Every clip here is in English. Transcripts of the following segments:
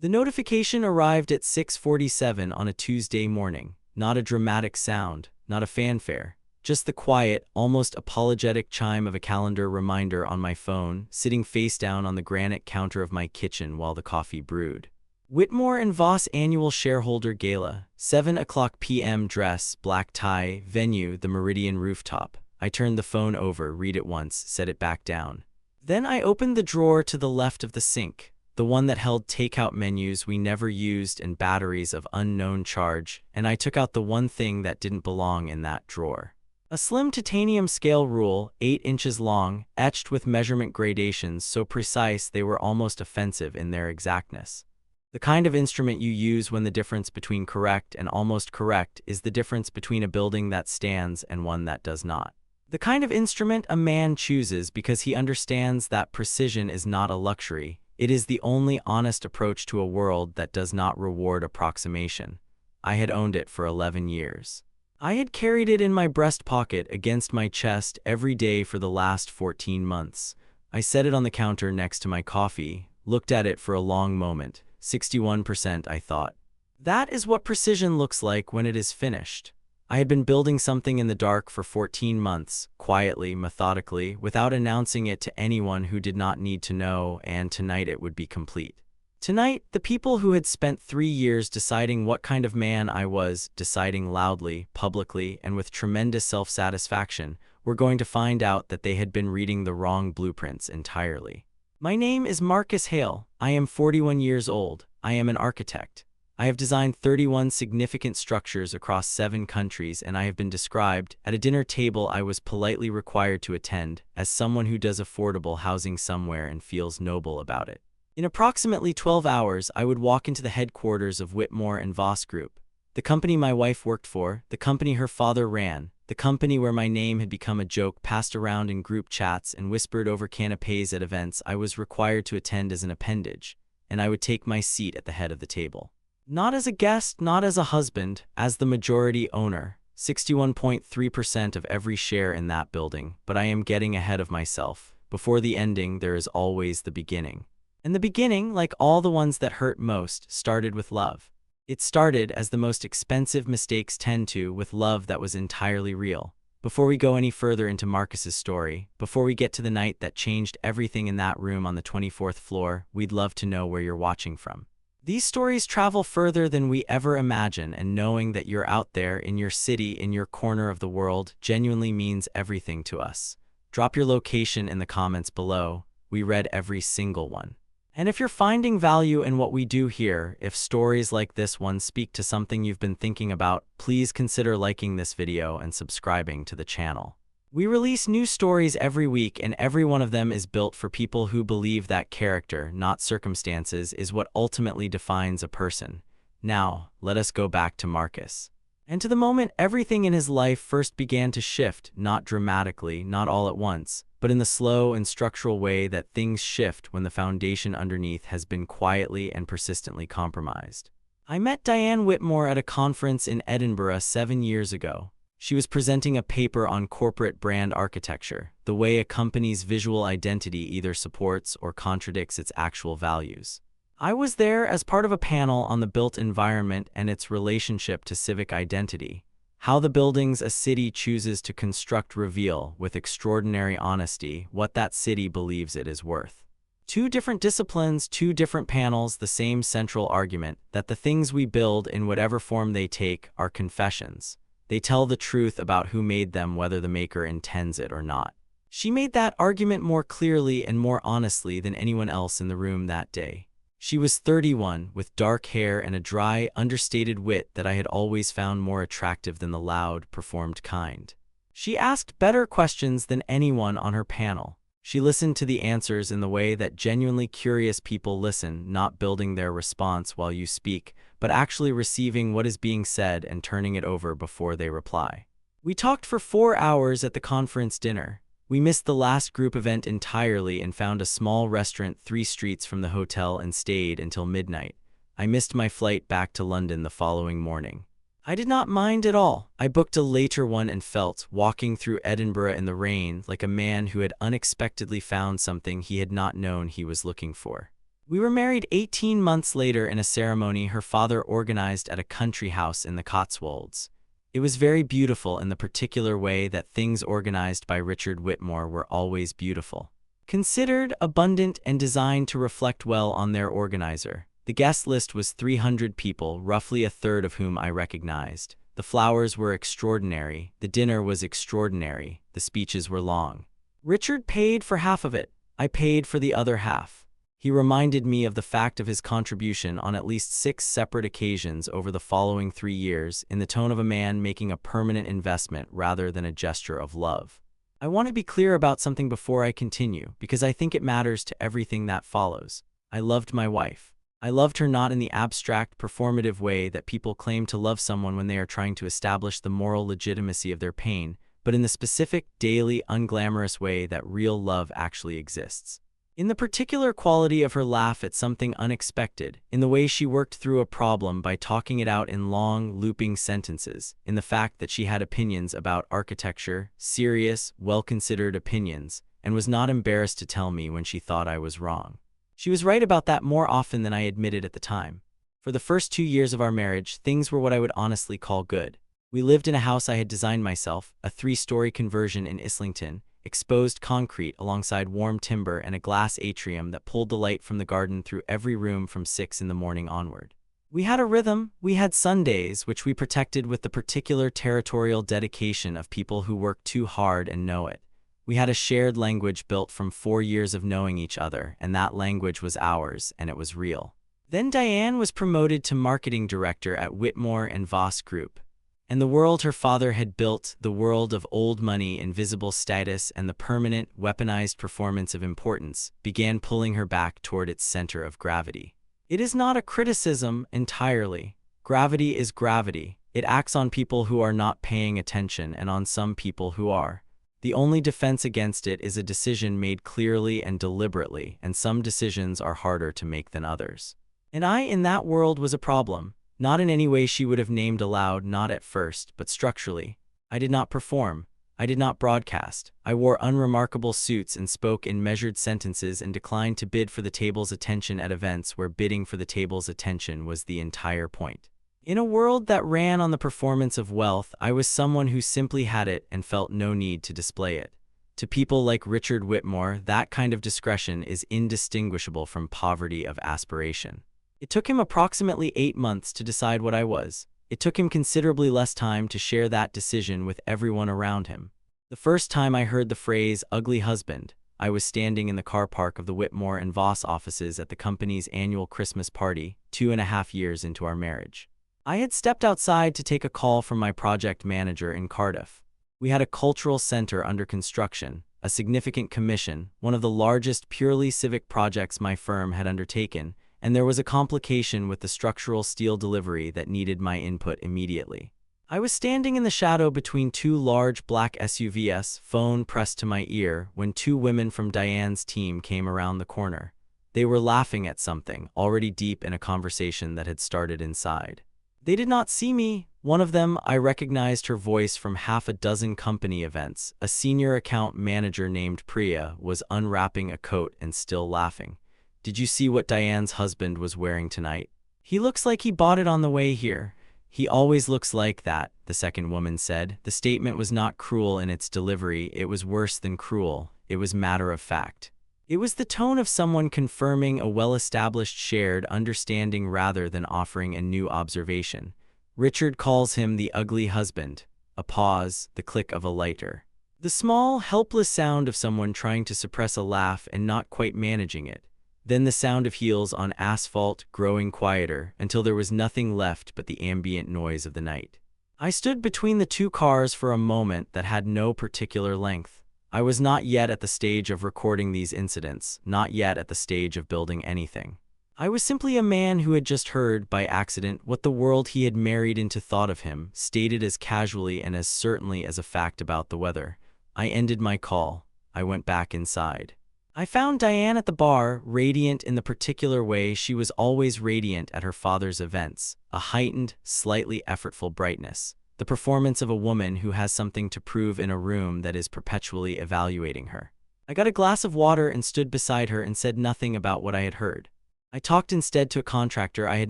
The notification arrived at 6:47 on a Tuesday morning. Not a dramatic sound, not a fanfare, just the quiet, almost apologetic chime of a calendar reminder on my phone, sitting face down on the granite counter of my kitchen while the coffee brewed. Whitmore Voss Annual Shareholder Gala, 7 p.m. Dress, black tie, venue, the Meridian rooftop. I turned the phone over, read it once, set it back down. Then I opened the drawer to the left of the sink, the one that held takeout menus we never used and batteries of unknown charge, and I took out the one thing that didn't belong in that drawer. A slim titanium scale rule, 8 inches long, etched with measurement gradations so precise they were almost offensive in their exactness. The kind of instrument you use when the difference between correct and almost correct is the difference between a building that stands and one that does not. The kind of instrument a man chooses because he understands that precision is not a luxury. It is the only honest approach to a world that does not reward approximation. I had owned it for 11 years. I had carried it in my breast pocket against my chest every day for the last 14 months. I set it on the counter next to my coffee, looked at it for a long moment. 61%, I thought. That is what precision looks like when it is finished. I had been building something in the dark for 14 months, quietly, methodically, without announcing it to anyone who did not need to know, and tonight it would be complete. Tonight, the people who had spent 3 years deciding what kind of man I was, deciding loudly, publicly, and with tremendous self-satisfaction, were going to find out that they had been reading the wrong blueprints entirely. My name is Marcus Hale. I am 41 years old. I am an architect. I have designed 31 significant structures across 7 countries, and I have been described, at a dinner table I was politely required to attend, as someone who does affordable housing somewhere and feels noble about it. In approximately 12 hours, I would walk into the headquarters of Whitmore Voss Group, the company my wife worked for, the company her father ran, the company where my name had become a joke passed around in group chats and whispered over canapés at events I was required to attend as an appendage, and I would take my seat at the head of the table. Not as a guest, not as a husband, as the majority owner, 61.3% of every share in that building, but I am getting ahead of myself. Before the ending, there is always the beginning. And the beginning, like all the ones that hurt most, started with love. It started, as the most expensive mistakes tend to, with love that was entirely real. Before we go any further into Marcus's story, before we get to the night that changed everything in that room on the 24th floor, we'd love to know where you're watching from. These stories travel further than we ever imagine, and knowing that you're out there in your city, in your corner of the world, genuinely means everything to us. Drop your location in the comments below. We read every single one. And if you're finding value in what we do here, if stories like this one speak to something you've been thinking about, please consider liking this video and subscribing to the channel. We release new stories every week, and every one of them is built for people who believe that character, not circumstances, is what ultimately defines a person. Now, let us go back to Marcus. And to the moment everything in his life first began to shift, not dramatically, not all at once, but in the slow and structural way that things shift when the foundation underneath has been quietly and persistently compromised. I met Diane Whitmore at a conference in Edinburgh 7 years ago. She was presenting a paper on corporate brand architecture, the way a company's visual identity either supports or contradicts its actual values. I was there as part of a panel on the built environment and its relationship to civic identity. How the buildings a city chooses to construct reveal, with extraordinary honesty, what that city believes it is worth. 2 different disciplines, 2 different panels, the same central argument, that the things we build, in whatever form they take, are confessions. They tell the truth about who made them, whether the maker intends it or not. She made that argument more clearly and more honestly than anyone else in the room that day. She was 31, with dark hair and a dry, understated wit that I had always found more attractive than the loud, performed kind. She asked better questions than anyone on her panel. She listened to the answers in the way that genuinely curious people listen, not building their response while you speak, but actually receiving what is being said and turning it over before they reply. We talked for 4 hours at the conference dinner. We missed the last group event entirely and found a small restaurant 3 streets from the hotel and stayed until midnight. I missed my flight back to London the following morning. I did not mind at all. I booked a later one and felt, walking through Edinburgh in the rain, like a man who had unexpectedly found something he had not known he was looking for. We were married 18 months later in a ceremony her father organized at a country house in the Cotswolds. It was very beautiful in the particular way that things organized by Richard Whitmore were always beautiful. Considered, abundant, and designed to reflect well on their organizer. The guest list was 300 people, roughly a third of whom I recognized. The flowers were extraordinary, the dinner was extraordinary, the speeches were long. Richard paid for half of it. I paid for the other half. He reminded me of the fact of his contribution on at least 6 separate occasions over the following 3 years in the tone of a man making a permanent investment rather than a gesture of love. I want to be clear about something before I continue, because I think it matters to everything that follows. I loved my wife. I loved her not in the abstract, performative way that people claim to love someone when they are trying to establish the moral legitimacy of their pain, but in the specific, daily, unglamorous way that real love actually exists. In the particular quality of her laugh at something unexpected, in the way she worked through a problem by talking it out in long, looping sentences, in the fact that she had opinions about architecture, serious, well-considered opinions, and was not embarrassed to tell me when she thought I was wrong. She was right about that more often than I admitted at the time. For the first 2 years of our marriage, things were what I would honestly call good. We lived in a house I had designed myself, a 3-story conversion in Islington, exposed concrete alongside warm timber and a glass atrium that pulled the light from the garden through every room from 6 in the morning onward. We had a rhythm. We had Sundays, which we protected with the particular territorial dedication of people who work too hard and know it. We had a shared language built from 4 years of knowing each other, and that language was ours, and it was real. Then Diane was promoted to marketing director at Whitmore Voss Group. And the world her father had built, the world of old money, invisible status, and the permanent, weaponized performance of importance, began pulling her back toward its center of gravity. It is not a criticism entirely. Gravity is gravity. It acts on people who are not paying attention and on some people who are. The only defense against it is a decision made clearly and deliberately, and some decisions are harder to make than others. And I, in that world, was a problem. Not in any way she would have named aloud, not at first, but structurally. I did not perform. I did not broadcast. I wore unremarkable suits and spoke in measured sentences and declined to bid for the table's attention at events where bidding for the table's attention was the entire point. In a world that ran on the performance of wealth, I was someone who simply had it and felt no need to display it. To people like Richard Whitmore, that kind of discretion is indistinguishable from poverty of aspiration. It took him approximately 8 months to decide what I was. It took him considerably less time to share that decision with everyone around him. The first time I heard the phrase, ugly husband, I was standing in the car park of the Whitmore Voss offices at the company's annual Christmas party, 2.5 years into our marriage. I had stepped outside to take a call from my project manager in Cardiff. We had a cultural center under construction, a significant commission, one of the largest purely civic projects my firm had undertaken, and there was a complication with the structural steel delivery that needed my input immediately. I was standing in the shadow between 2 large black SUVs, phone pressed to my ear, when 2 women from Diane's team came around the corner. They were laughing at something, already deep in a conversation that had started inside. They did not see me. One of them, I recognized her voice from half a dozen company events. A senior account manager named Priya was unwrapping a coat and still laughing. Did you see what Diane's husband was wearing tonight? He looks like he bought it on the way here. He always looks like that, the second woman said. The statement was not cruel in its delivery. It was worse than cruel. It was matter of fact. It was the tone of someone confirming a well-established shared understanding rather than offering a new observation. Richard calls him the ugly husband. A pause, the click of a lighter. The small, helpless sound of someone trying to suppress a laugh and not quite managing it. Then the sound of heels on asphalt, growing quieter, until there was nothing left but the ambient noise of the night. I stood between the 2 cars for a moment that had no particular length. I was not yet at the stage of recording these incidents, not yet at the stage of building anything. I was simply a man who had just heard, by accident, what the world he had married into thought of him, stated as casually and as certainly as a fact about the weather. I ended my call. I went back inside. I found Diane at the bar, radiant in the particular way she was always radiant at her father's events, a heightened, slightly effortful brightness, the performance of a woman who has something to prove in a room that is perpetually evaluating her. I got a glass of water and stood beside her and said nothing about what I had heard. I talked instead to a contractor I had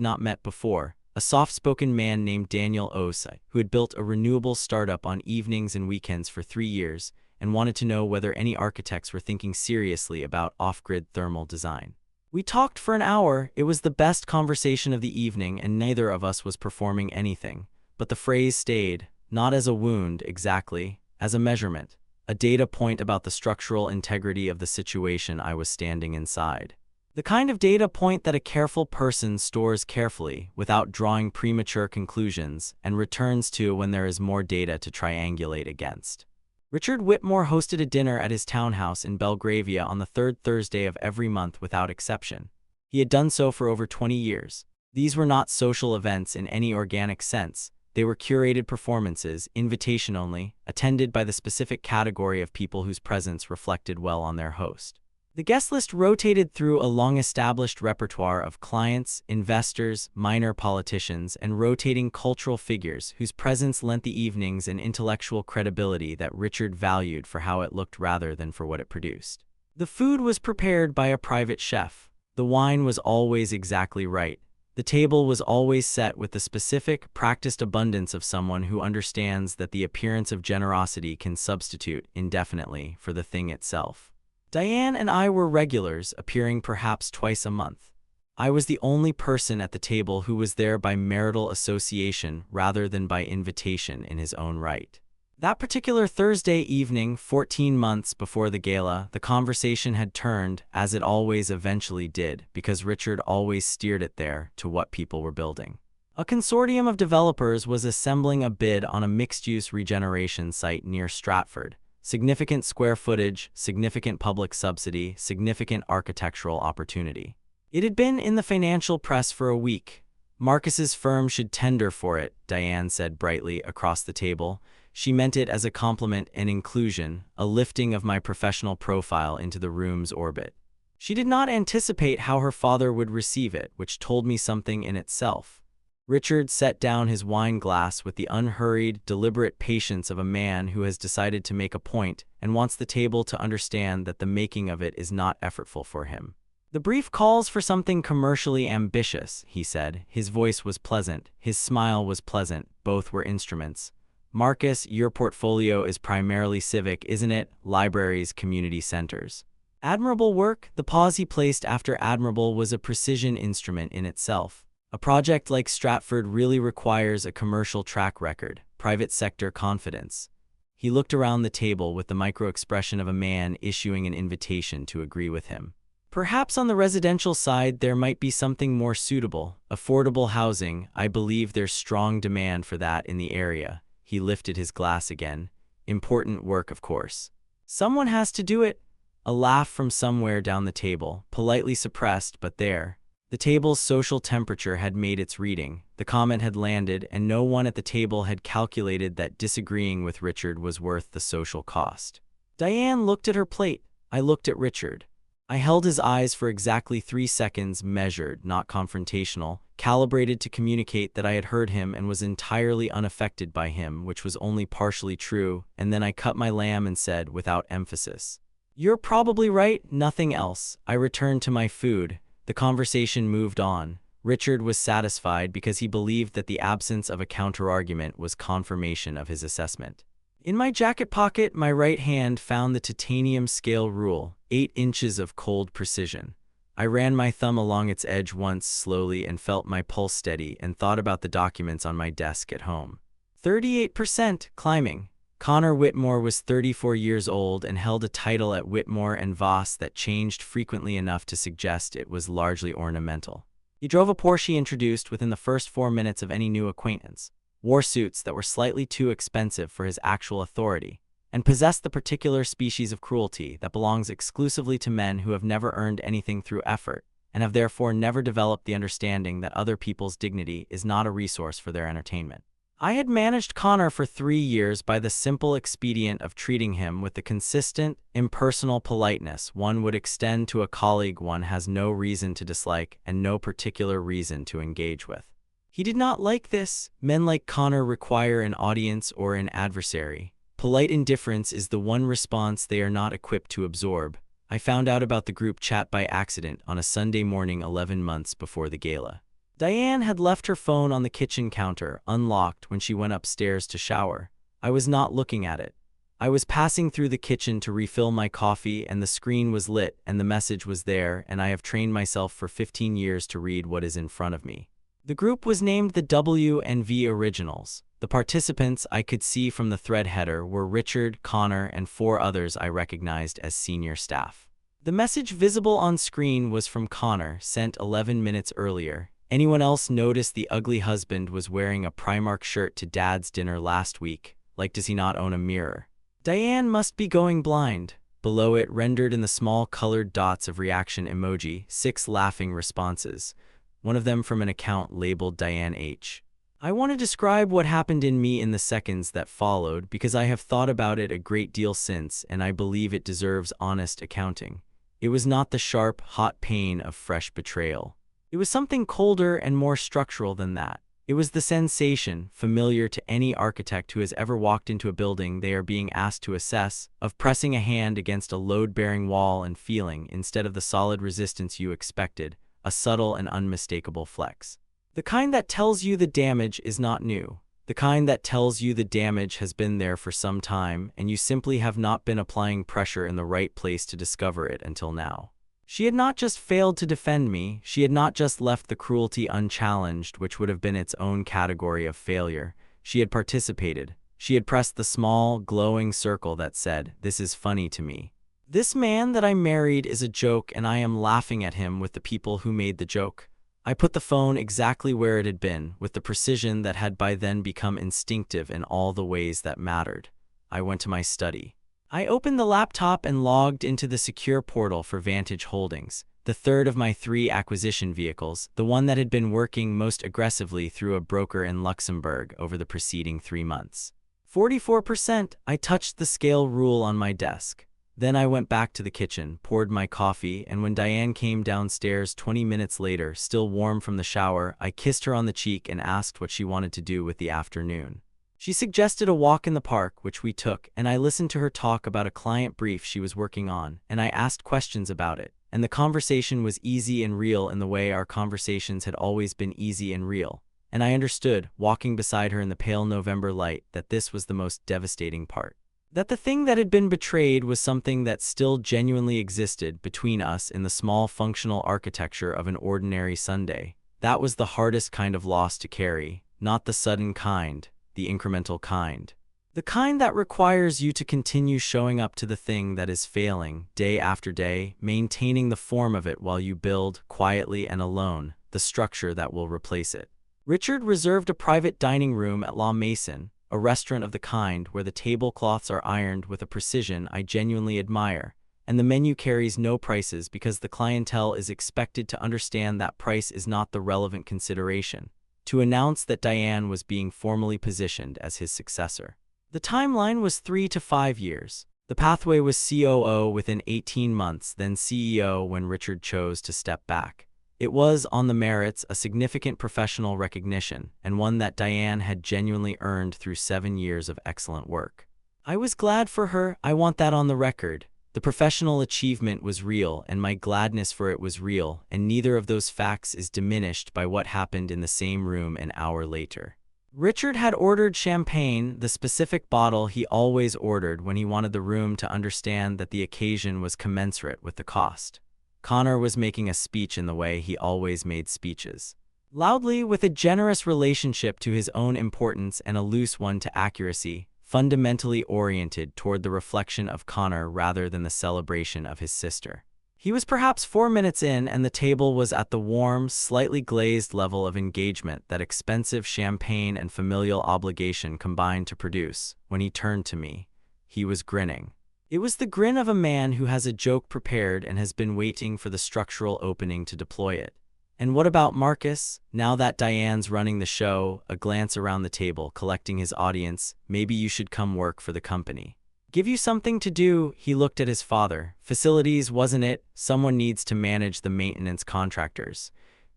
not met before, a soft-spoken man named Daniel Osei, who had built a renewable startup on evenings and weekends for 3 years and wanted to know whether any architects were thinking seriously about off-grid thermal design. We talked for an hour. It was the best conversation of the evening, and neither of us was performing anything. But the phrase stayed, not as a wound exactly, as a measurement, a data point about the structural integrity of the situation I was standing inside. The kind of data point that a careful person stores carefully, without drawing premature conclusions, and returns to when there is more data to triangulate against. Richard Whitmore hosted a dinner at his townhouse in Belgravia on the third Thursday of every month without exception. He had done so for over 20 years. These were not social events in any organic sense. They were curated performances, invitation only, attended by the specific category of people whose presence reflected well on their host. The guest list rotated through a long-established repertoire of clients, investors, minor politicians, and rotating cultural figures whose presence lent the evenings an intellectual credibility that Richard valued for how it looked rather than for what it produced. The food was prepared by a private chef. The wine was always exactly right. The table was always set with the specific, practiced abundance of someone who understands that the appearance of generosity can substitute indefinitely for the thing itself. Diane and I were regulars, appearing perhaps twice a month. I was the only person at the table who was there by marital association rather than by invitation in his own right. That particular Thursday evening, 14 months before the gala, the conversation had turned, as it always eventually did, because Richard always steered it there, to what people were building. A consortium of developers was assembling a bid on a mixed-use regeneration site near Stratford. Significant square footage, significant public subsidy, significant architectural opportunity. It had been in the financial press for a week. Marcus's firm should tender for it, Diane said brightly across the table. She meant it as a compliment and inclusion, a lifting of my professional profile into the room's orbit. She did not anticipate how her father would receive it, which told me something in itself. Richard set down his wine glass with the unhurried, deliberate patience of a man who has decided to make a point and wants the table to understand that the making of it is not effortful for him. The brief calls for something commercially ambitious, he said. His voice was pleasant. His smile was pleasant. Both were instruments. Marcus, your portfolio is primarily civic, isn't it? Libraries, community centers. Admirable work. The pause he placed after admirable was a precision instrument in itself. A project like Stratford really requires a commercial track record, private sector confidence. He looked around the table with the micro-expression of a man issuing an invitation to agree with him. Perhaps on the residential side there might be something more suitable. Affordable housing, I believe there's strong demand for that in the area. He lifted his glass again. Important work, of course. Someone has to do it. A laugh from somewhere down the table, politely suppressed, but there. The table's social temperature had made its reading. The comment had landed, and no one at the table had calculated that disagreeing with Richard was worth the social cost. Diane looked at her plate. I looked at Richard. I held his eyes for exactly 3 seconds, measured, not confrontational, calibrated to communicate that I had heard him and was entirely unaffected by him, which was only partially true, and then I cut my lamb and said, without emphasis, "You're probably right, nothing else." I returned to my food. The conversation moved on. Richard was satisfied because he believed that the absence of a counterargument was confirmation of his assessment. In my jacket pocket, my right hand found the titanium scale rule, 8 inches of cold precision. I ran my thumb along its edge once slowly and felt my pulse steady and thought about the documents on my desk at home. 38%, climbing. Connor Whitmore was 34 years old and held a title at Whitmore and Voss that changed frequently enough to suggest it was largely ornamental. He drove a Porsche he introduced within the first 4 minutes of any new acquaintance, wore suits that were slightly too expensive for his actual authority, and possessed the particular species of cruelty that belongs exclusively to men who have never earned anything through effort and have therefore never developed the understanding that other people's dignity is not a resource for their entertainment. I had managed Connor for 3 years by the simple expedient of treating him with the consistent, impersonal politeness one would extend to a colleague one has no reason to dislike and no particular reason to engage with. He did not like this. Men like Connor require an audience or an adversary. Polite indifference is the one response they are not equipped to absorb. I found out about the group chat by accident on a Sunday morning 11 months before the gala. Diane had left her phone on the kitchen counter, unlocked, when she went upstairs to shower. I was not looking at it. I was passing through the kitchen to refill my coffee, and the screen was lit and the message was there, and I have trained myself for 15 years to read what is in front of me. The group was named the W&V Originals. The participants I could see from the thread header were Richard, Connor, and 4 others I recognized as senior staff. The message visible on screen was from Connor, sent 11 minutes earlier. Anyone else notice the ugly husband was wearing a Primark shirt to Dad's dinner last week? Like, does he not own a mirror? Diane must be going blind. Below it, rendered in the small colored dots of reaction emoji, 6 laughing responses. One of them from an account labeled Diane H. I want to describe what happened in me in the seconds that followed because I have thought about it a great deal since, and I believe it deserves honest accounting. It was not the sharp, hot pain of fresh betrayal. It was something colder and more structural than that. It was the sensation, familiar to any architect who has ever walked into a building they are being asked to assess, of pressing a hand against a load-bearing wall and feeling, instead of the solid resistance you expected, a subtle and unmistakable flex. The kind that tells you the damage is not new. The kind that tells you the damage has been there for some time, and you simply have not been applying pressure in the right place to discover it until now. She had not just failed to defend me, she had not just left the cruelty unchallenged, which would have been its own category of failure. She had participated. She had pressed the small, glowing circle that said, "This is funny to me. This man that I married is a joke, and I am laughing at him with the people who made the joke." I put the phone exactly where it had been, with the precision that had by then become instinctive in all the ways that mattered. I went to my study. I opened the laptop and logged into the secure portal for Vantage Holdings, the third of my 3 acquisition vehicles, the one that had been working most aggressively through a broker in Luxembourg over the preceding 3 months. 44%. I touched the scale rule on my desk. Then I went back to the kitchen, poured my coffee, and when Diane came downstairs 20 minutes later, still warm from the shower, I kissed her on the cheek and asked what she wanted to do with the afternoon. She suggested a walk in the park, which we took, and I listened to her talk about a client brief she was working on, and I asked questions about it, and the conversation was easy and real in the way our conversations had always been easy and real. And I understood, walking beside her in the pale November light, that this was the most devastating part. That the thing that had been betrayed was something that still genuinely existed between us in the small functional architecture of an ordinary Sunday. That was the hardest kind of loss to carry, not the sudden kind, the incremental kind. The kind that requires you to continue showing up to the thing that is failing, day after day, maintaining the form of it while you build, quietly and alone, the structure that will replace it. Richard reserved a private dining room at La Maison, a restaurant of the kind where the tablecloths are ironed with a precision I genuinely admire, and the menu carries no prices because the clientele is expected to understand that price is not the relevant consideration, to announce that Diane was being formally positioned as his successor. The timeline was 3 to 5 years. The pathway was COO within 18 months, then CEO when Richard chose to step back. It was, on the merits, a significant professional recognition, and one that Diane had genuinely earned through 7 years of excellent work. I was glad for her. I want that on the record. The professional achievement was real, and my gladness for it was real, and neither of those facts is diminished by what happened in the same room an hour later. Richard had ordered champagne, the specific bottle he always ordered when he wanted the room to understand that the occasion was commensurate with the cost. Connor was making a speech in the way he always made speeches. Loudly, with a generous relationship to his own importance and a loose one to accuracy, fundamentally oriented toward the reflection of Connor rather than the celebration of his sister. He was perhaps 4 minutes in, and the table was at the warm, slightly glazed level of engagement that expensive champagne and familial obligation combined to produce. When he turned to me, he was grinning. It was the grin of a man who has a joke prepared and has been waiting for the structural opening to deploy it. And what about Marcus? Now that Diane's running the show, a glance around the table, collecting his audience, maybe you should come work for the company. Give you something to do, he looked at his father. Facilities, wasn't it? Someone needs to manage the maintenance contractors.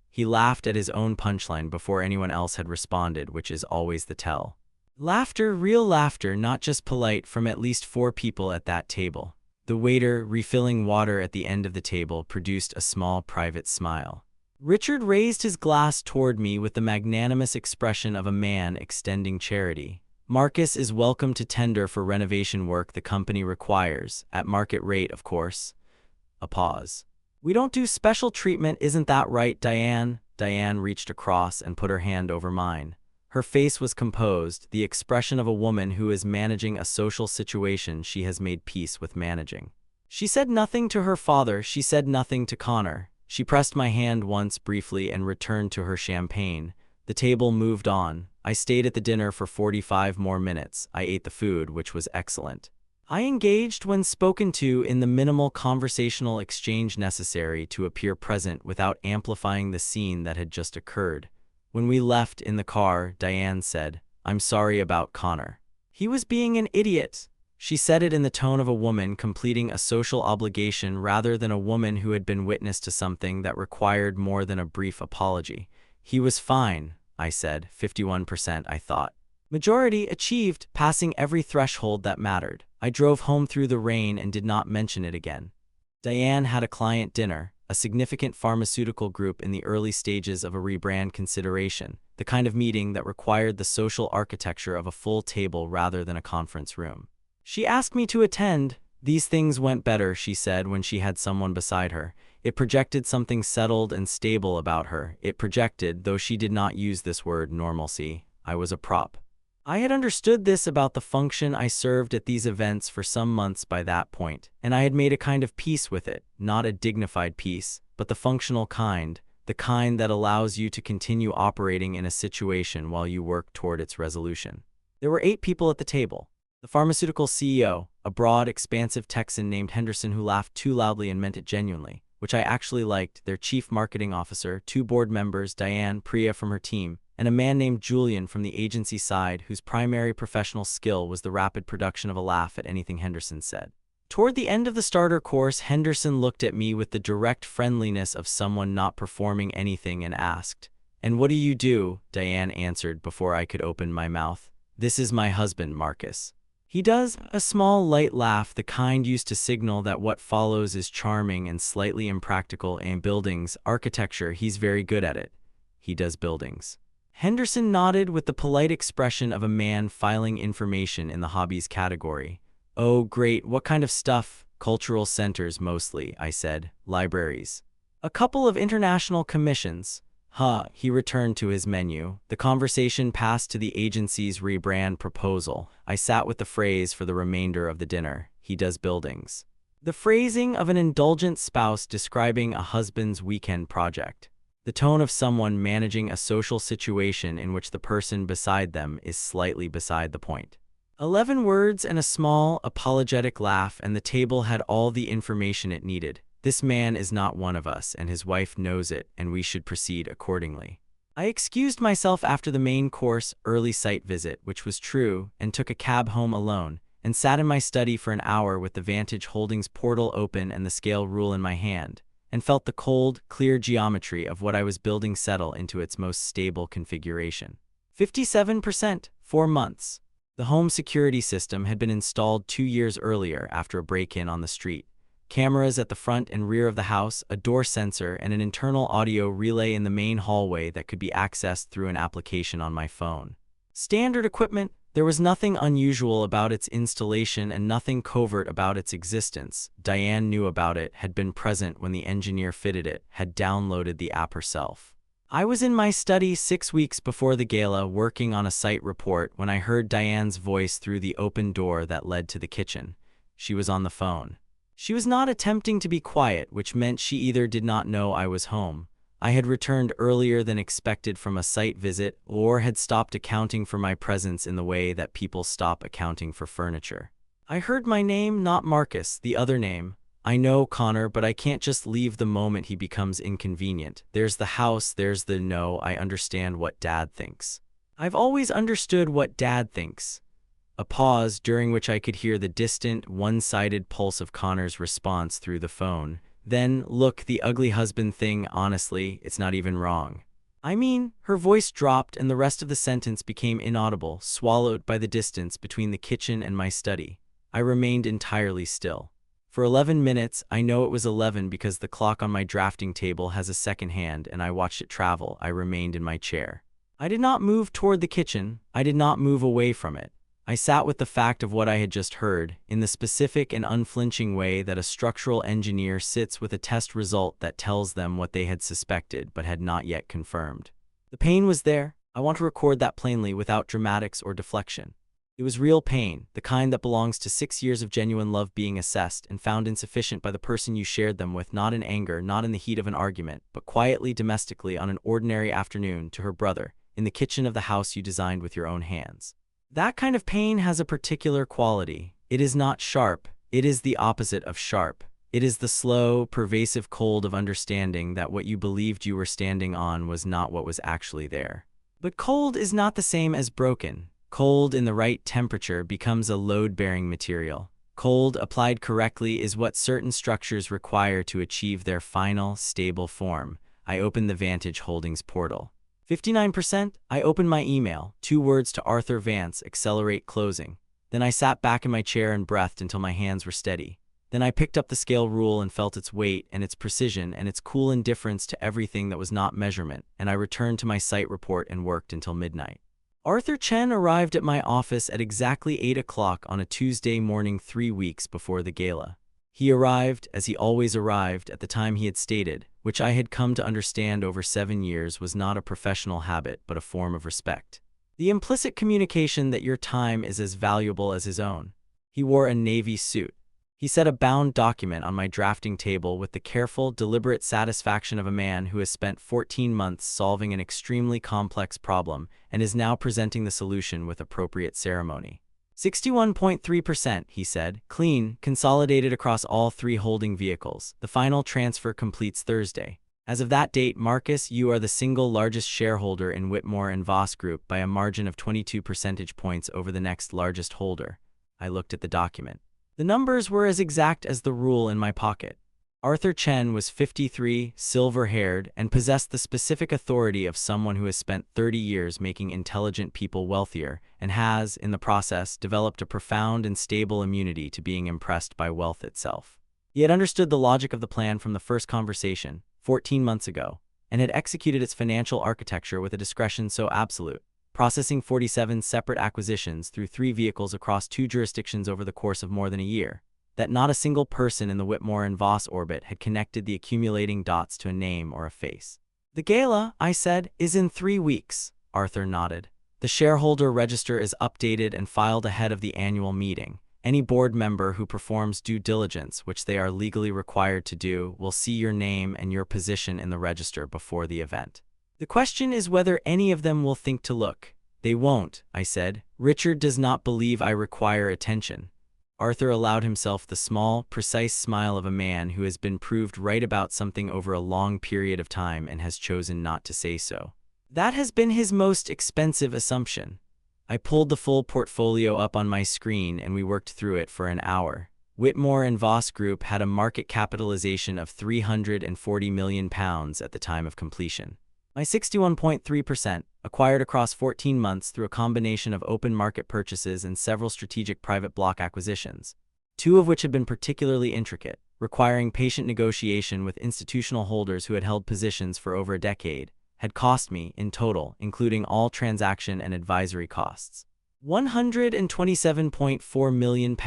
He laughed at his own punchline before anyone else had responded, which is always the tell. Laughter, real laughter, not just polite, from at least 4 people at that table. The waiter, refilling water at the end of the table, produced a small private smile. Richard raised his glass toward me with the magnanimous expression of a man extending charity. Marcus is welcome to tender for renovation work the company requires, at market rate, of course. A pause. We don't do special treatment, isn't that right, Diane? Diane reached across and put her hand over mine. Her face was composed, the expression of a woman who is managing a social situation she has made peace with managing. She said nothing to her father, she said nothing to Connor. She pressed my hand once briefly and returned to her champagne. The table moved on. I stayed at the dinner for 45 more minutes. I ate the food, which was excellent. I engaged when spoken to in the minimal conversational exchange necessary to appear present without amplifying the scene that had just occurred. When we left in the car, Diane said, "I'm sorry about Connor. He was being an idiot." She said it in the tone of a woman completing a social obligation rather than a woman who had been witness to something that required more than a brief apology. He was fine, I said. 51%, I thought. Majority achieved, passing every threshold that mattered. I drove home through the rain and did not mention it again. Diane had a client dinner, a significant pharmaceutical group in the early stages of a rebrand consideration, the kind of meeting that required the social architecture of a full table rather than a conference room. She asked me to attend. These things went better, she said when she had someone beside her. It projected something settled and stable about her. It projected, though she did not use this word, normalcy. I was a prop. I had understood this about the function I served at these events for some months by that point, and I had made a kind of peace with it, not a dignified peace, but the functional kind, the kind that allows you to continue operating in a situation while you work toward its resolution. There were 8 people at the table. The pharmaceutical CEO, a broad, expansive Texan named Henderson who laughed too loudly and meant it genuinely, which I actually liked, their chief marketing officer, 2 board members, Diane, Priya from her team, and a man named Julian from the agency side whose primary professional skill was the rapid production of a laugh at anything Henderson said. Toward the end of the starter course, Henderson looked at me with the direct friendliness of someone not performing anything and asked, "And what do you do?" Diane answered before I could open my mouth. "This is my husband, Marcus. He does." A small, light laugh, the kind used to signal that what follows is charming and slightly impractical. And buildings, architecture, he's very good at it. He does buildings. Henderson nodded with the polite expression of a man filing information in the hobbies category. "Oh, great, what kind of stuff?" "Cultural centers mostly," I said. "Libraries. A couple of international commissions." He returned to his menu. The conversation passed to the agency's rebrand proposal. I sat with the phrase for the remainder of the dinner. He does buildings. The phrasing of an indulgent spouse describing a husband's weekend project. The tone of someone managing a social situation in which the person beside them is slightly beside the point. 11 words and a small, apologetic laugh, and the table had all the information it needed. This man is not one of us, and his wife knows it, and we should proceed accordingly. I excused myself after the main course, early site visit, which was true, and took a cab home alone, and sat in my study for an hour with the Vantage Holdings portal open and the scale rule in my hand, and felt the cold, clear geometry of what I was building settle into its most stable configuration. 57%, 4 months. The home security system had been installed 2 years earlier after a break-in on the street. Cameras at the front and rear of the house, a door sensor, and an internal audio relay in the main hallway that could be accessed through an application on my phone. Standard equipment. There was nothing unusual about its installation and nothing covert about its existence. Diane knew about it, had been present when the engineer fitted it, had downloaded the app herself. I was in my study 6 weeks before the gala working on a site report when I heard Diane's voice through the open door that led to the kitchen. She was on the phone. She was not attempting to be quiet, which meant she either did not know I was home, I had returned earlier than expected from a site visit, or had stopped accounting for my presence in the way that people stop accounting for furniture. I heard my name, not Marcus, the other name. "I know, Connor, but I can't just leave the moment he becomes inconvenient. There's the house, there's the no, I understand what Dad thinks. I've always understood what Dad thinks." A pause, during which I could hear the distant, one-sided pulse of Connor's response through the phone. Then, "Look, the ugly husband thing, honestly, it's not even wrong. I mean," her voice dropped and the rest of the sentence became inaudible, swallowed by the distance between the kitchen and my study. I remained entirely still. For 11 minutes, I know it was 11 because the clock on my drafting table has a second hand and I watched it travel. I remained in my chair. I did not move toward the kitchen. I did not move away from it. I sat with the fact of what I had just heard, in the specific and unflinching way that a structural engineer sits with a test result that tells them what they had suspected but had not yet confirmed. The pain was there. I want to record that plainly without dramatics or deflection. It was real pain, the kind that belongs to 6 years of genuine love being assessed and found insufficient by the person you shared them with, not in anger, not in the heat of an argument, but quietly, domestically, on an ordinary afternoon, to her brother, in the kitchen of the house you designed with your own hands. That kind of pain has a particular quality. It is not sharp. It is the opposite of sharp. It is the slow, pervasive cold of understanding that what you believed you were standing on was not what was actually there. But cold is not the same as broken. Cold in the right temperature becomes a load-bearing material. Cold applied correctly is what certain structures require to achieve their final, stable form. I opened the Vantage Holdings portal. 59%, I opened my email, 2 words to Arthur Vance, accelerate closing. Then I sat back in my chair and breathed until my hands were steady. Then I picked up the scale rule and felt its weight and its precision and its cool indifference to everything that was not measurement, and I returned to my site report and worked until midnight. Arthur Chen arrived at my office at exactly 8 o'clock on a Tuesday morning 3 weeks before the gala. He arrived, as he always arrived, at the time he had stated, which I had come to understand over 7 years was not a professional habit but a form of respect. The implicit communication that your time is as valuable as his own. He wore a navy suit. He set a bound document on my drafting table with the careful, deliberate satisfaction of a man who has spent 14 months solving an extremely complex problem and is now presenting the solution with appropriate ceremony. 61.3%, he said, clean, consolidated across all 3 holding vehicles. The final transfer completes Thursday. As of that date, Marcus, you are the single largest shareholder in Whitmore Voss Group by a margin of 22 percentage points over the next largest holder. I looked at the document. The numbers were as exact as the rule in my pocket. Arthur Chen was 53, silver-haired, and possessed the specific authority of someone who has spent 30 years making intelligent people wealthier and has, in the process, developed a profound and stable immunity to being impressed by wealth itself. He had understood the logic of the plan from the first conversation, 14 months ago, and had executed its financial architecture with a discretion so absolute, processing 47 separate acquisitions through 3 vehicles across 2 jurisdictions over the course of more than a year, that not a single person in the Whitmore Voss orbit had connected the accumulating dots to a name or a face. The gala, I said, is in 3 weeks, Arthur nodded. The shareholder register is updated and filed ahead of the annual meeting. Any board member who performs due diligence, which they are legally required to do, will see your name and your position in the register before the event. The question is whether any of them will think to look. They won't, I said. Richard does not believe I require attention. Arthur allowed himself the small, precise smile of a man who has been proved right about something over a long period of time and has chosen not to say so. That has been his most expensive assumption. I pulled the full portfolio up on my screen and we worked through it for an hour. Whitmore Voss Group had a market capitalization of £340 million at the time of completion. My 61.3%, acquired across 14 months through a combination of open market purchases and several strategic private block acquisitions, 2 of which had been particularly intricate, requiring patient negotiation with institutional holders who had held positions for over a decade, had cost me, in total, including all transaction and advisory costs, £127.4 million.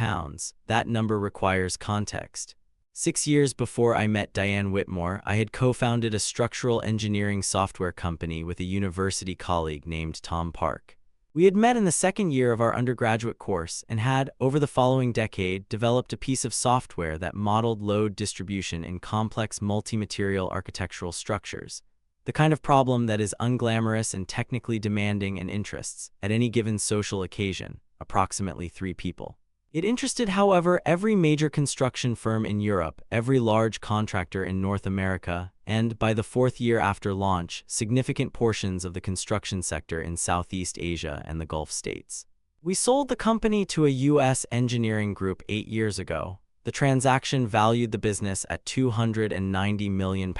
That number requires context. 6 years before I met Diane Whitmore, I had co-founded a structural engineering software company with a university colleague named Tom Park. We had met in the 2nd year of our undergraduate course and had, over the following decade, developed a piece of software that modeled load distribution in complex multi-material architectural structures, the kind of problem that is unglamorous and technically demanding and interests, at any given social occasion, approximately 3 people. It interested, however, every major construction firm in Europe, every large contractor in North America, and, by the 4th year after launch, significant portions of the construction sector in Southeast Asia and the Gulf states. We sold the company to a U.S. engineering group 8 years ago. The transaction valued the business at £290 million.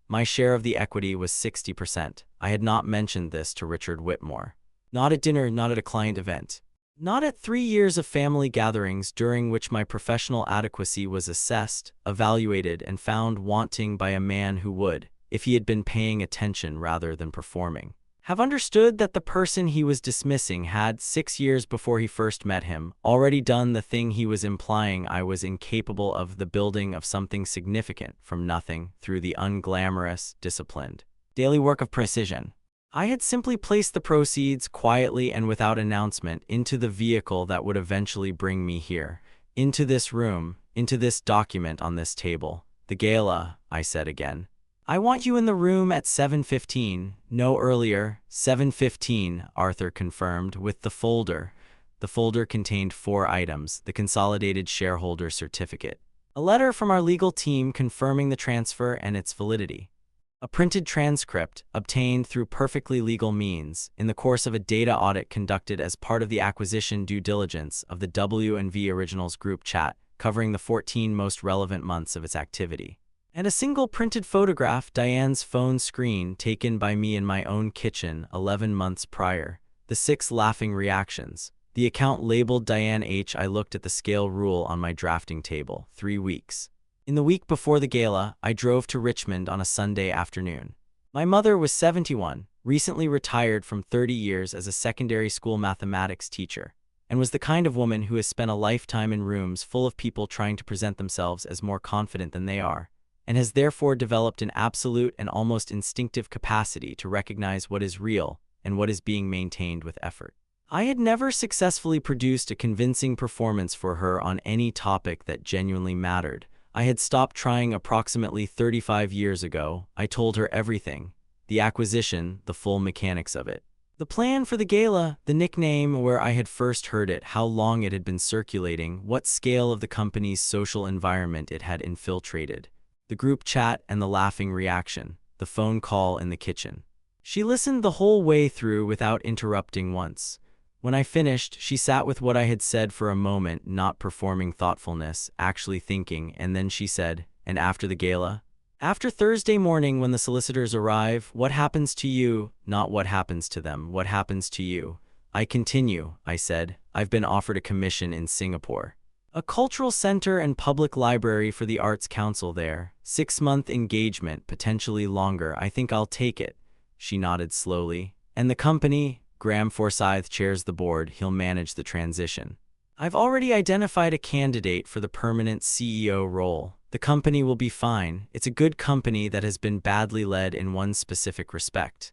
My share of the equity was 60%. I had not mentioned this to Richard Whitmore. Not at dinner, not at a client event. Not at 3 years of family gatherings during which my professional adequacy was assessed, evaluated, and found wanting by a man who would, if he had been paying attention rather than performing, have understood that the person he was dismissing had, 6 years before he first met him, already done the thing he was implying I was incapable of, the building of something significant from nothing through the unglamorous, disciplined, daily work of precision. I had simply placed the proceeds quietly and without announcement into the vehicle that would eventually bring me here, into this room, into this document on this table. The gala, I said again. I want you in the room at 7:15, no earlier. 7:15, Arthur confirmed, with the folder. The folder contained 4 items: the consolidated shareholder certificate, a letter from our legal team confirming the transfer and its validity, a printed transcript obtained through perfectly legal means in the course of a data audit conducted as part of the acquisition due diligence of the W&V Originals Group chat covering the 14 most relevant months of its activity, and a single printed photograph, Diane's phone screen taken by me in my own kitchen 11 months prior, the 6 laughing reactions, the account labeled Diane H. I looked at the scale rule on my drafting table. 3 weeks. In the week before the gala, I drove to Richmond on a Sunday afternoon. My mother was 71, recently retired from 30 years as a secondary school mathematics teacher, and was the kind of woman who has spent a lifetime in rooms full of people trying to present themselves as more confident than they are, and has therefore developed an absolute and almost instinctive capacity to recognize what is real and what is being maintained with effort. I had never successfully produced a convincing performance for her on any topic that genuinely mattered. I had stopped trying approximately 35 years ago. I told her everything: the acquisition, the full mechanics of it, the plan for the gala, the nickname, where I had first heard it, how long it had been circulating, what scale of the company's social environment it had infiltrated, the group chat and the laughing reaction, the phone call in the kitchen. She listened the whole way through without interrupting once. When I finished, she sat with what I had said for a moment, not performing thoughtfulness, actually thinking, and then she said, "And after the gala? After Thursday morning when the solicitors arrive, what happens to you? Not what happens to them, what happens to you?" "I continue," I said. "I've been offered a commission in Singapore. A cultural center and public library for the Arts Council there. 6-month engagement, potentially longer. I think I'll take it." She nodded slowly. "And the company?" "Graham Forsyth chairs the board. He'll manage the transition. I've already identified a candidate for the permanent CEO role. The company will be fine. It's a good company that has been badly led in one specific respect."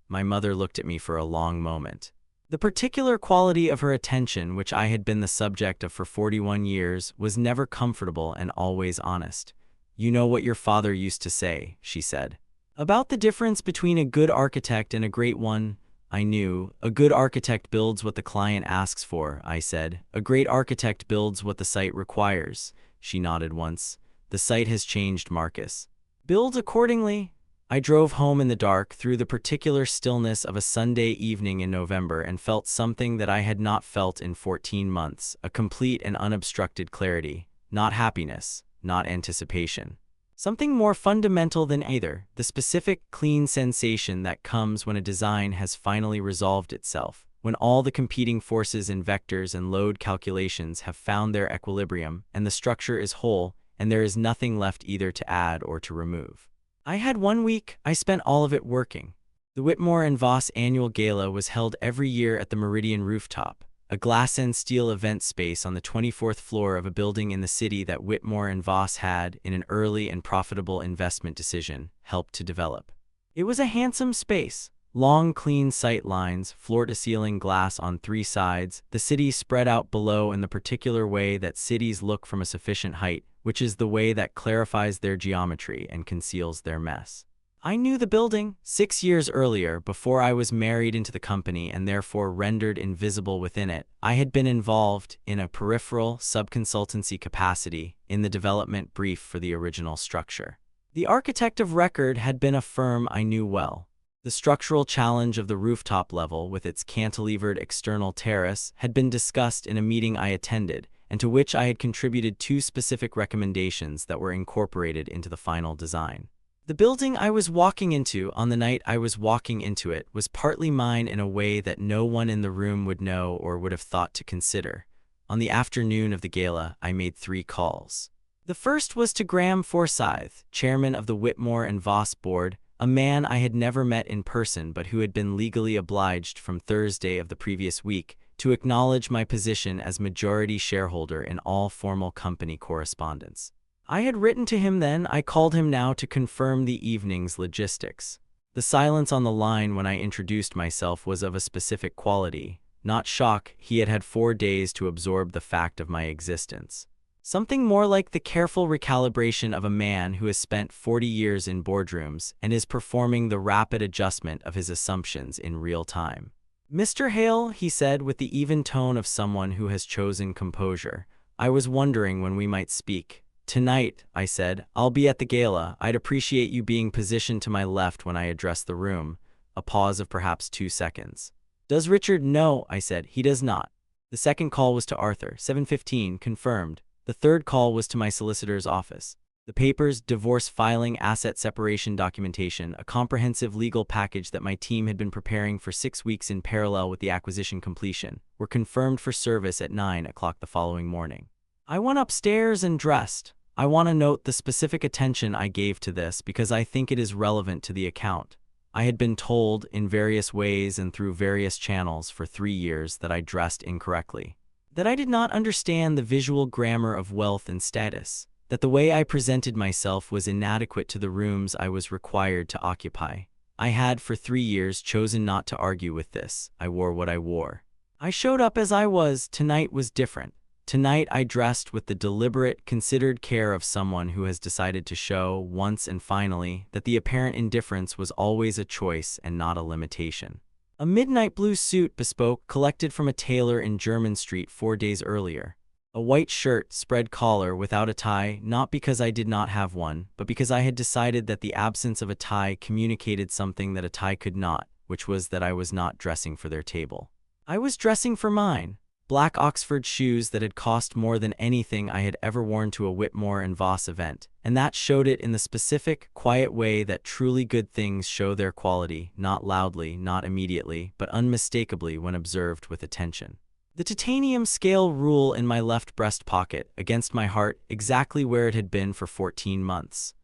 My mother looked at me for a long moment. The particular quality of her attention, which I had been the subject of for 41 years, was never comfortable and always honest. "You know what your father used to say," she said, "about the difference between a good architect and a great one." I knew. "A good architect builds what the client asks for," I said. "A great architect builds what the site requires." She nodded once. "The site has changed, Marcus. Build accordingly." I drove home in the dark through the particular stillness of a Sunday evening in November and felt something that I had not felt in 14 months, a complete and unobstructed clarity, not happiness, not anticipation. Something more fundamental than either, the specific, clean sensation that comes when a design has finally resolved itself, when all the competing forces and vectors and load calculations have found their equilibrium, and the structure is whole, and there is nothing left either to add or to remove. I had 1 week. I spent all of it working. The Whitmore Voss annual gala was held every year at the Meridian Rooftop, a glass and steel event space on the 24th floor of a building in the city that Whitmore and Voss had, in an early and profitable investment decision, helped to develop. It was a handsome space. Long, clean sight lines, floor-to-ceiling glass on 3 sides, the city spread out below in the particular way that cities look from a sufficient height, which is the way that clarifies their geometry and conceals their mess. I knew the building 6 years earlier, before I was married into the company and therefore rendered invisible within it. I had been involved, in a peripheral, sub-consultancy capacity, in the development brief for the original structure. The architect of record had been a firm I knew well. The structural challenge of the rooftop level, with its cantilevered external terrace, had been discussed in a meeting I attended, and to which I had contributed 2 specific recommendations that were incorporated into the final design. The building I was walking into on the night I was walking into it was partly mine in a way that no one in the room would know or would have thought to consider. On the afternoon of the gala, I made 3 calls. The first was to Graham Forsyth, chairman of the Whitmore and Voss board, a man I had never met in person but who had been legally obliged from Thursday of the previous week to acknowledge my position as majority shareholder in all formal company correspondence. I had written to him then. I called him now to confirm the evening's logistics. The silence on the line when I introduced myself was of a specific quality. Not shock, he had had 4 days to absorb the fact of my existence. Something more like the careful recalibration of a man who has spent 40 years in boardrooms and is performing the rapid adjustment of his assumptions in real time. "Mr. Hale," he said with the even tone of someone who has chosen composure, "I was wondering when we might speak." "Tonight," I said. "I'll be at the gala. I'd appreciate you being positioned to my left when I address the room." A pause of perhaps 2 seconds. "Does Richard know?" I said. "He does not." The second call was to Arthur. 7:15, confirmed. The third call was to my solicitor's office. The papers, divorce filing, asset separation documentation, a comprehensive legal package that my team had been preparing for 6 weeks in parallel with the acquisition completion, were confirmed for service at 9 o'clock the following morning. I went upstairs and dressed. I want to note the specific attention I gave to this because I think it is relevant to the account. I had been told, in various ways and through various channels for 3 years, that I dressed incorrectly, that I did not understand the visual grammar of wealth and status, that the way I presented myself was inadequate to the rooms I was required to occupy. I had for 3 years chosen not to argue with this. I wore what I wore. I showed up as I was. Tonight was different. Tonight I dressed with the deliberate, considered care of someone who has decided to show, once and finally, that the apparent indifference was always a choice and not a limitation. A midnight blue suit, bespoke, collected from a tailor in Jermyn Street 4 days earlier. A white shirt, spread collar, without a tie, not because I did not have one, but because I had decided that the absence of a tie communicated something that a tie could not, which was that I was not dressing for their table. I was dressing for mine. Black Oxford shoes that had cost more than anything I had ever worn to a Whitmore and Voss event, and that showed it in the specific, quiet way that truly good things show their quality, not loudly, not immediately, but unmistakably when observed with attention. The titanium scale rule in my left breast pocket, against my heart, exactly where it had been for 14 months.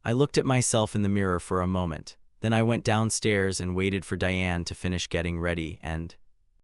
I looked at myself in the mirror for a moment. Then I went downstairs and waited for Diane to finish getting ready, and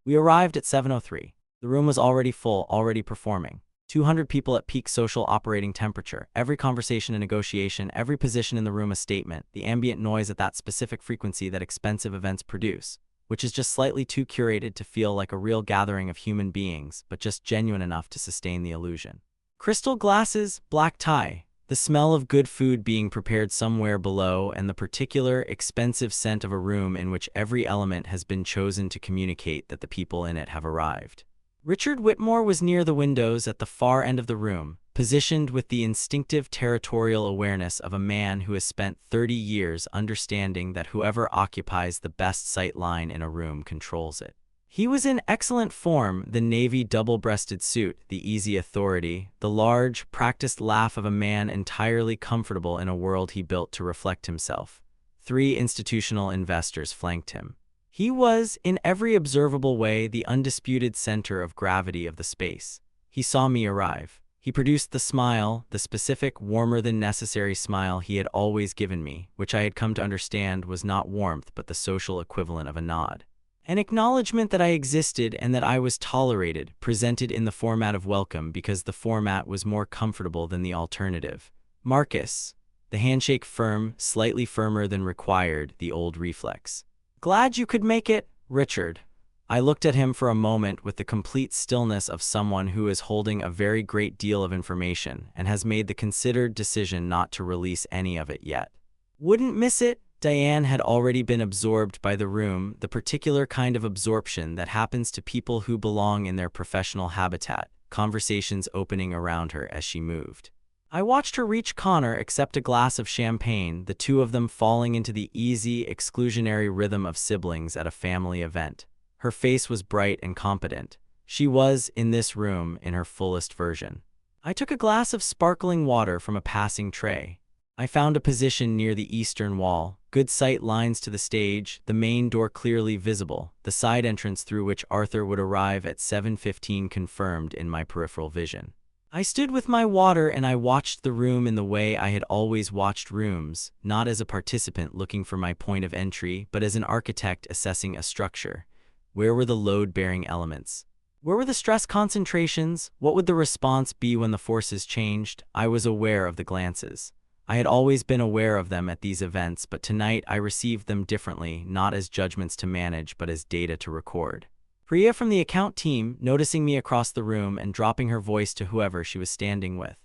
we arrived at 7:03. The room was already full, already performing. 200 people at peak social operating temperature. Every conversation a negotiation, every position in the room a statement, the ambient noise at that specific frequency that expensive events produce, which is just slightly too curated to feel like a real gathering of human beings, but just genuine enough to sustain the illusion. Crystal glasses, black tie, the smell of good food being prepared somewhere below, and the particular, expensive scent of a room in which every element has been chosen to communicate that the people in it have arrived. Richard Whitmore was near the windows at the far end of the room, positioned with the instinctive territorial awareness of a man who has spent 30 years understanding that whoever occupies the best sight line in a room controls it. He was in excellent form, the navy double-breasted suit, the easy authority, the large, practiced laugh of a man entirely comfortable in a world he built to reflect himself. 3 institutional investors flanked him. He was, in every observable way, the undisputed center of gravity of the space. He saw me arrive. He produced the smile, the specific, warmer-than-necessary smile he had always given me, which I had come to understand was not warmth but the social equivalent of a nod. An acknowledgement that I existed and that I was tolerated, presented in the format of welcome because the format was more comfortable than the alternative. "Marcus." The handshake firm, slightly firmer than required, the old reflex. "Glad you could make it, Richard." I looked at him for a moment with the complete stillness of someone who is holding a very great deal of information and has made the considered decision not to release any of it yet. "Wouldn't miss it." Diane had already been absorbed by the room, the particular kind of absorption that happens to people who belong in their professional habitat, conversations opening around her as she moved. I watched her reach Connor accept a glass of champagne, the two of them falling into the easy, exclusionary rhythm of siblings at a family event. Her face was bright and competent. She was, in this room, in her fullest version. I took a glass of sparkling water from a passing tray. I found a position near the eastern wall, good sight lines to the stage, the main door clearly visible, the side entrance through which Arthur would arrive at 7:15 confirmed in my peripheral vision. I stood with my water and I watched the room in the way I had always watched rooms, not as a participant looking for my point of entry, but as an architect assessing a structure. Where were the load-bearing elements? Where were the stress concentrations? What would the response be when the forces changed? I was aware of the glances. I had always been aware of them at these events, but tonight I received them differently, not as judgments to manage, but as data to record. Priya from the account team, noticing me across the room and dropping her voice to whoever she was standing with.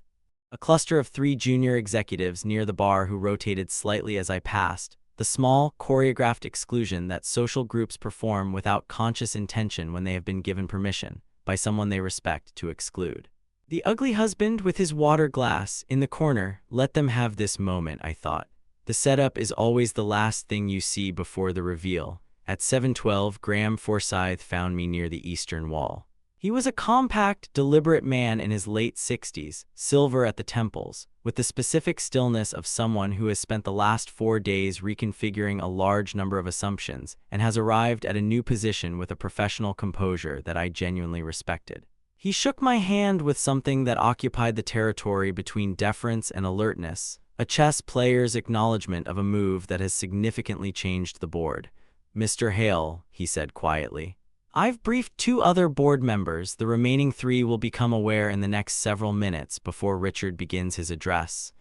A cluster of 3 junior executives near the bar who rotated slightly as I passed, the small, choreographed exclusion that social groups perform without conscious intention when they have been given permission, by someone they respect, to exclude. The ugly husband with his water glass in the corner, let them have this moment, I thought. The setup is always the last thing you see before the reveal. At 7:12, Graham Forsyth found me near the eastern wall. He was a compact, deliberate man in his late 60s, silver at the temples, with the specific stillness of someone who has spent the last 4 days reconfiguring a large number of assumptions and has arrived at a new position with a professional composure that I genuinely respected. He shook my hand with something that occupied the territory between deference and alertness, a chess player's acknowledgement of a move that has significantly changed the board. "Mr. Hale," he said quietly, "I've briefed 2 other board members. The remaining 3 will become aware in the next several minutes before Richard begins his address."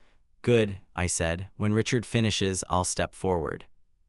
"Good," I said. "When Richard finishes, I'll step forward."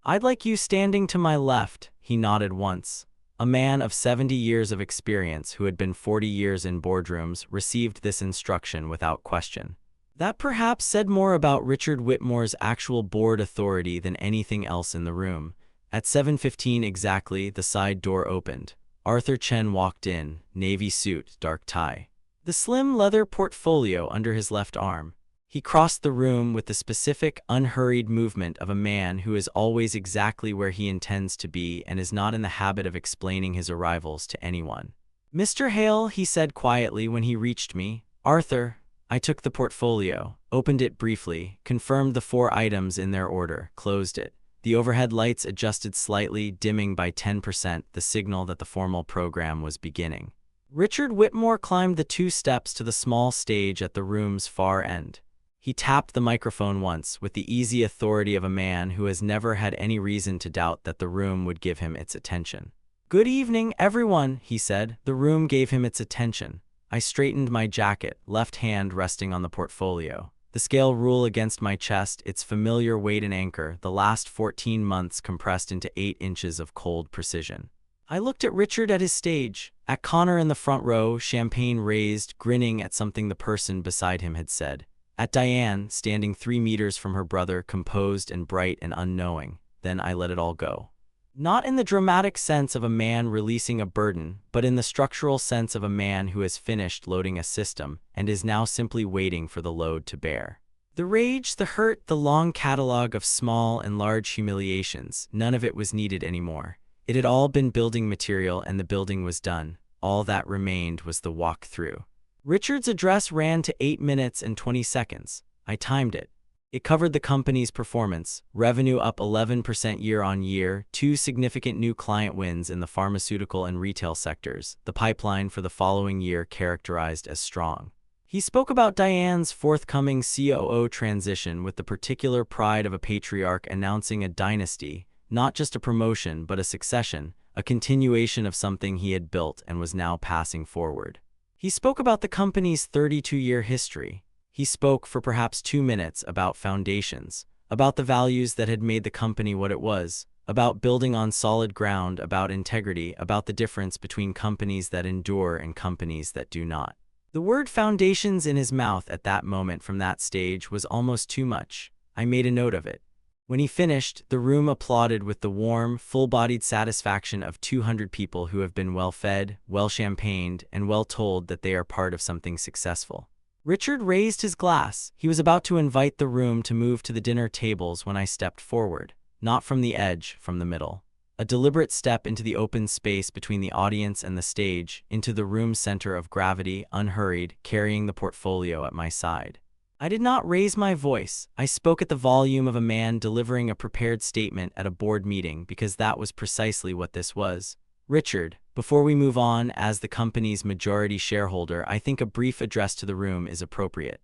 "I'd like you standing to my left," he nodded once. A man of 70 years of experience who had been 40 years in boardrooms received this instruction without question. That perhaps said more about Richard Whitmore's actual board authority than anything else in the room. At 7:15 exactly, the side door opened. Arthur Chen walked in, navy suit, dark tie. The slim leather portfolio under his left arm. He crossed the room with the specific, unhurried movement of a man who is always exactly where he intends to be and is not in the habit of explaining his arrivals to anyone. "Mr. Hale," he said quietly when he reached me. "Arthur." I took the portfolio, opened it briefly, confirmed the 4 items in their order, closed it. The overhead lights adjusted slightly, dimming by 10%, the signal that the formal program was beginning. Richard Whitmore climbed the 2 steps to the small stage at the room's far end. He tapped the microphone once, with the easy authority of a man who has never had any reason to doubt that the room would give him its attention. "Good evening, everyone," he said. The room gave him its attention. I straightened my jacket, left hand resting on the portfolio. The scale rule against my chest, its familiar weight and anchor, the last 14 months compressed into 8 inches of cold precision. I looked at Richard at his stage, at Connor in the front row, champagne raised, grinning at something the person beside him had said. At Diane, standing 3 meters from her brother, composed and bright and unknowing. Then I let it all go. Not in the dramatic sense of a man releasing a burden, but in the structural sense of a man who has finished loading a system and is now simply waiting for the load to bear. The rage, the hurt, the long catalog of small and large humiliations, none of it was needed anymore. It had all been building material and the building was done. All that remained was the walk through. Richard's address ran to 8 minutes and 20 seconds. I timed it. It covered the company's performance, revenue up 11% year-on-year, 2 significant new client wins in the pharmaceutical and retail sectors, the pipeline for the following year characterized as strong. He spoke about Diane's forthcoming COO transition with the particular pride of a patriarch announcing a dynasty, not just a promotion but a succession, a continuation of something he had built and was now passing forward. He spoke about the company's 32-year history. He spoke for perhaps 2 minutes about foundations, about the values that had made the company what it was, about building on solid ground, about integrity, about the difference between companies that endure and companies that do not. The word foundations in his mouth at that moment from that stage was almost too much. I made a note of it. When he finished, the room applauded with the warm, full-bodied satisfaction of 200 people who have been well-fed, well-champagned, and well-told that they are part of something successful. Richard raised his glass. He was about to invite the room to move to the dinner tables when I stepped forward, not from the edge, from the middle. A deliberate step into the open space between the audience and the stage, into the room's center of gravity, unhurried, carrying the portfolio at my side. I did not raise my voice. I spoke at the volume of a man delivering a prepared statement at a board meeting because that was precisely what this was. Richard, before we move on, as the company's majority shareholder, I think a brief address to the room is appropriate.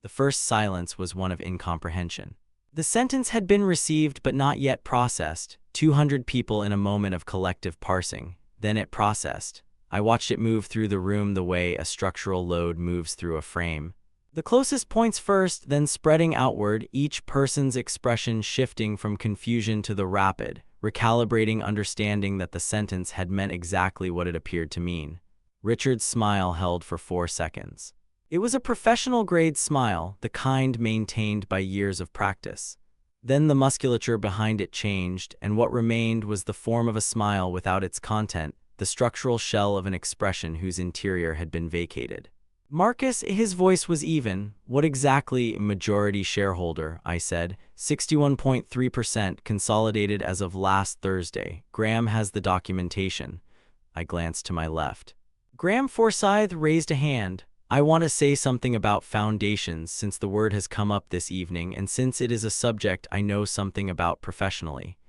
The first silence was one of incomprehension. The sentence had been received but not yet processed. 200 people in a moment of collective parsing. Then it processed. I watched it move through the room the way a structural load moves through a frame. The closest points first, then spreading outward, each person's expression shifting from confusion to the rapid, recalibrating understanding that the sentence had meant exactly what it appeared to mean. Richard's smile held for 4 seconds. It was a professional-grade smile, the kind maintained by years of practice. Then the musculature behind it changed, and what remained was the form of a smile without its content, the structural shell of an expression whose interior had been vacated. Marcus, his voice was even. What exactly, majority shareholder, I said. 61.3% consolidated as of last Thursday. Graham has the documentation. I glanced to my left. Graham Forsyth raised a hand. I want to say something about foundations since the word has come up this evening and since it is a subject I know something about professionally.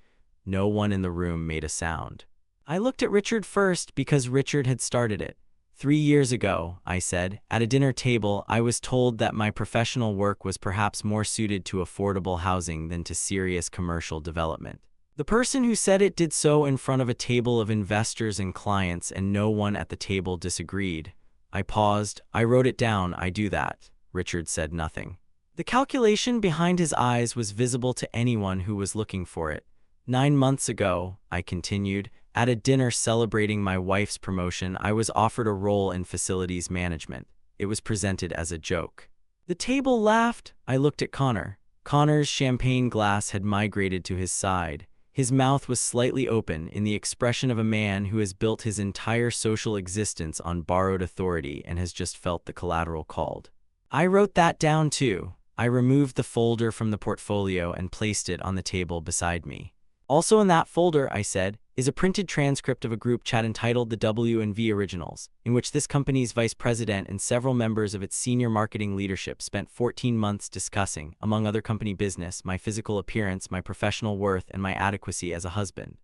No one in the room made a sound. I looked at Richard first because Richard had started it. 3 years ago, I said, at a dinner table, I was told that my professional work was perhaps more suited to affordable housing than to serious commercial development. The person who said it did so in front of a table of investors and clients, and no one at the table disagreed. I paused. I wrote it down. I do that. Richard said nothing. The calculation behind his eyes was visible to anyone who was looking for it. 9 months ago, I continued, at a dinner celebrating my wife's promotion, I was offered a role in facilities management. It was presented as a joke. The table laughed. I looked at Connor. Connor's champagne glass had migrated to his side. His mouth was slightly open in the expression of a man who has built his entire social existence on borrowed authority and has just felt the collateral called. I wrote that down too. I removed the folder from the portfolio and placed it on the table beside me. Also in that folder, I said, is a printed transcript of a group chat entitled the W&V Originals, in which this company's vice president and several members of its senior marketing leadership spent 14 months discussing, among other company business, my physical appearance, my professional worth, and my adequacy as a husband.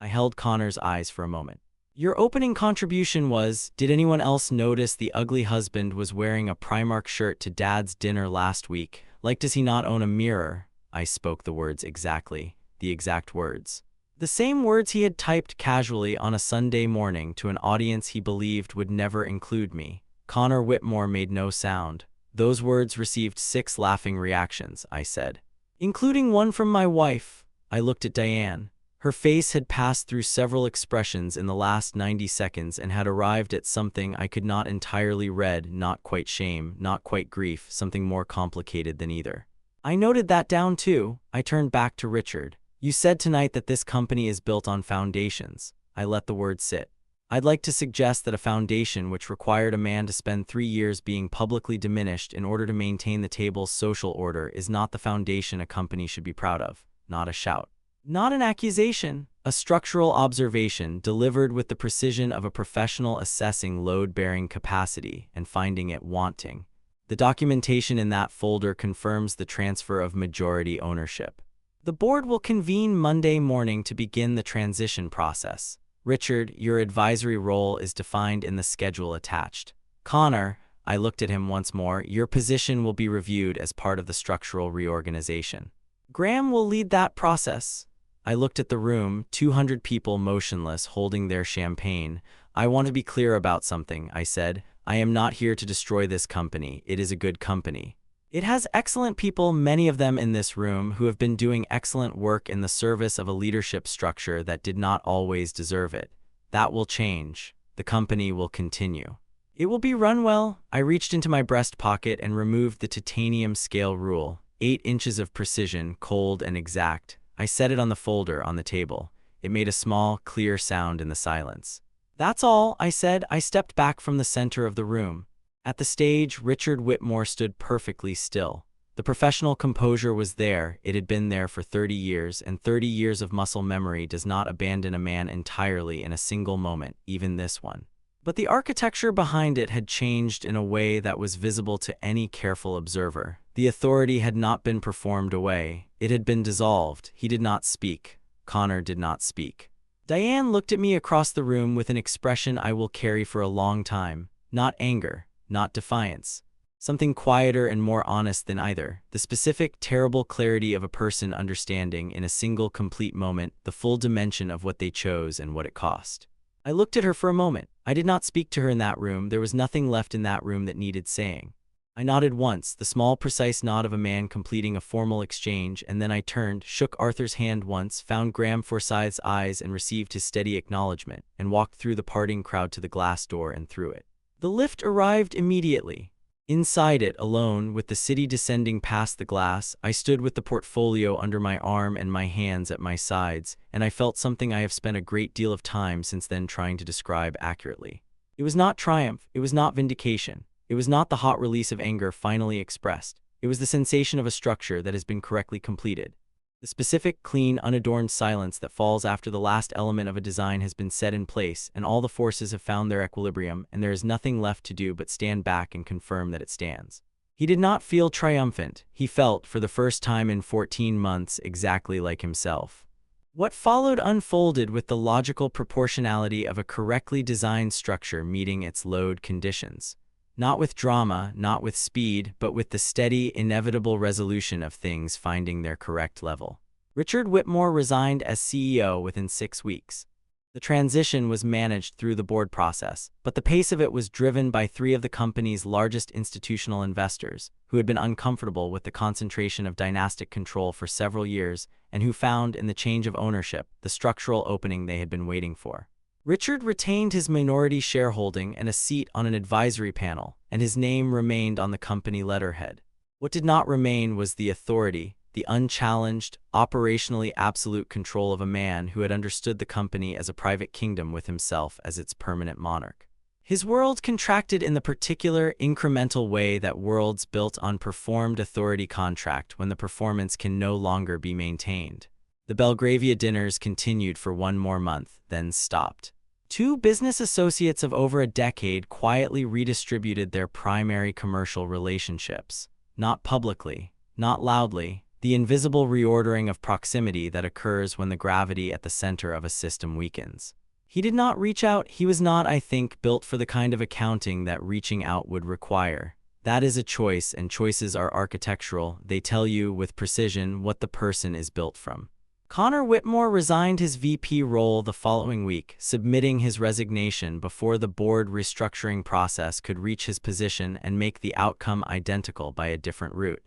I held Connor's eyes for a moment. Your opening contribution was, did anyone else notice the ugly husband was wearing a Primark shirt to Dad's dinner last week? Like, does he not own a mirror? I spoke the words exactly, the exact words. The same words he had typed casually on a Sunday morning to an audience he believed would never include me. Connor Whitmore made no sound. Those words received 6 laughing reactions, I said, including one from my wife. I looked at Diane. Her face had passed through several expressions in the last 90 seconds and had arrived at something I could not entirely read, not quite shame, not quite grief, something more complicated than either. I noted that down too. I turned back to Richard. You said tonight that this company is built on foundations. I let the word sit. I'd like to suggest that a foundation which required a man to spend 3 years being publicly diminished in order to maintain the table's social order is not the foundation a company should be proud of. Not a shout. Not an accusation. A structural observation delivered with the precision of a professional assessing load-bearing capacity and finding it wanting. The documentation in that folder confirms the transfer of majority ownership. The board will convene Monday morning to begin the transition process. Richard, your advisory role is defined in the schedule attached. Connor, I looked at him once more, your position will be reviewed as part of the structural reorganization. Graham will lead that process. I looked at the room, 200 people motionless, holding their champagne. I want to be clear about something, I said. I am not here to destroy this company. It is a good company. It has excellent people, many of them in this room, who have been doing excellent work in the service of a leadership structure that did not always deserve it. That will change. The company will continue. It will be run well. I reached into my breast pocket and removed the titanium scale rule. 8 inches of precision, cold and exact. I set it on the folder on the table. It made a small, clear sound in the silence. That's all, I said. I stepped back from the center of the room. At the stage, Richard Whitmore stood perfectly still. The professional composure was there. It had been there for 30 years, and 30 years of muscle memory does not abandon a man entirely in a single moment, even this one. But the architecture behind it had changed in a way that was visible to any careful observer. The authority had not been performed away. It had been dissolved. He did not speak. Connor did not speak. Diane looked at me across the room with an expression I will carry for a long time. Not anger, not defiance. Something quieter and more honest than either. The specific, terrible clarity of a person understanding in a single complete moment the full dimension of what they chose and what it cost. I looked at her for a moment. I did not speak to her in that room. There was nothing left in that room that needed saying. I nodded once, the small, precise nod of a man completing a formal exchange, and then I turned, shook Arthur's hand once, found Graham Forsyth's eyes and received his steady acknowledgement, and walked through the parting crowd to the glass door and through it. The lift arrived immediately. Inside it, alone, with the city descending past the glass, I stood with the portfolio under my arm and my hands at my sides, and I felt something I have spent a great deal of time since then trying to describe accurately. It was not triumph, it was not vindication, it was not the hot release of anger finally expressed. It was the sensation of a structure that has been correctly completed. The specific, clean, unadorned silence that falls after the last element of a design has been set in place and all the forces have found their equilibrium and there is nothing left to do but stand back and confirm that it stands. He did not feel triumphant. He felt, for the first time in 14 months, exactly like himself. What followed unfolded with the logical proportionality of a correctly designed structure meeting its load conditions. Not with drama, not with speed, but with the steady, inevitable resolution of things finding their correct level. Richard Whitmore resigned as CEO within 6 weeks. The transition was managed through the board process, but the pace of it was driven by 3 of the company's largest institutional investors, who had been uncomfortable with the concentration of dynastic control for several years and who found in the change of ownership the structural opening they had been waiting for. Richard retained his minority shareholding and a seat on an advisory panel, and his name remained on the company letterhead. What did not remain was the authority, the unchallenged, operationally absolute control of a man who had understood the company as a private kingdom with himself as its permanent monarch. His world contracted in the particular, incremental way that worlds built on performed authority contract when the performance can no longer be maintained. The Belgravia dinners continued for 1 more month, then stopped. 2 business associates of over a decade quietly redistributed their primary commercial relationships. Not publicly, not loudly, the invisible reordering of proximity that occurs when the gravity at the center of a system weakens. He did not reach out. He was not, I think, built for the kind of accounting that reaching out would require. That is a choice, and choices are architectural. They tell you with precision what the person is built from. Connor Whitmore resigned his VP role the following week, submitting his resignation before the board restructuring process could reach his position and make the outcome identical by a different route.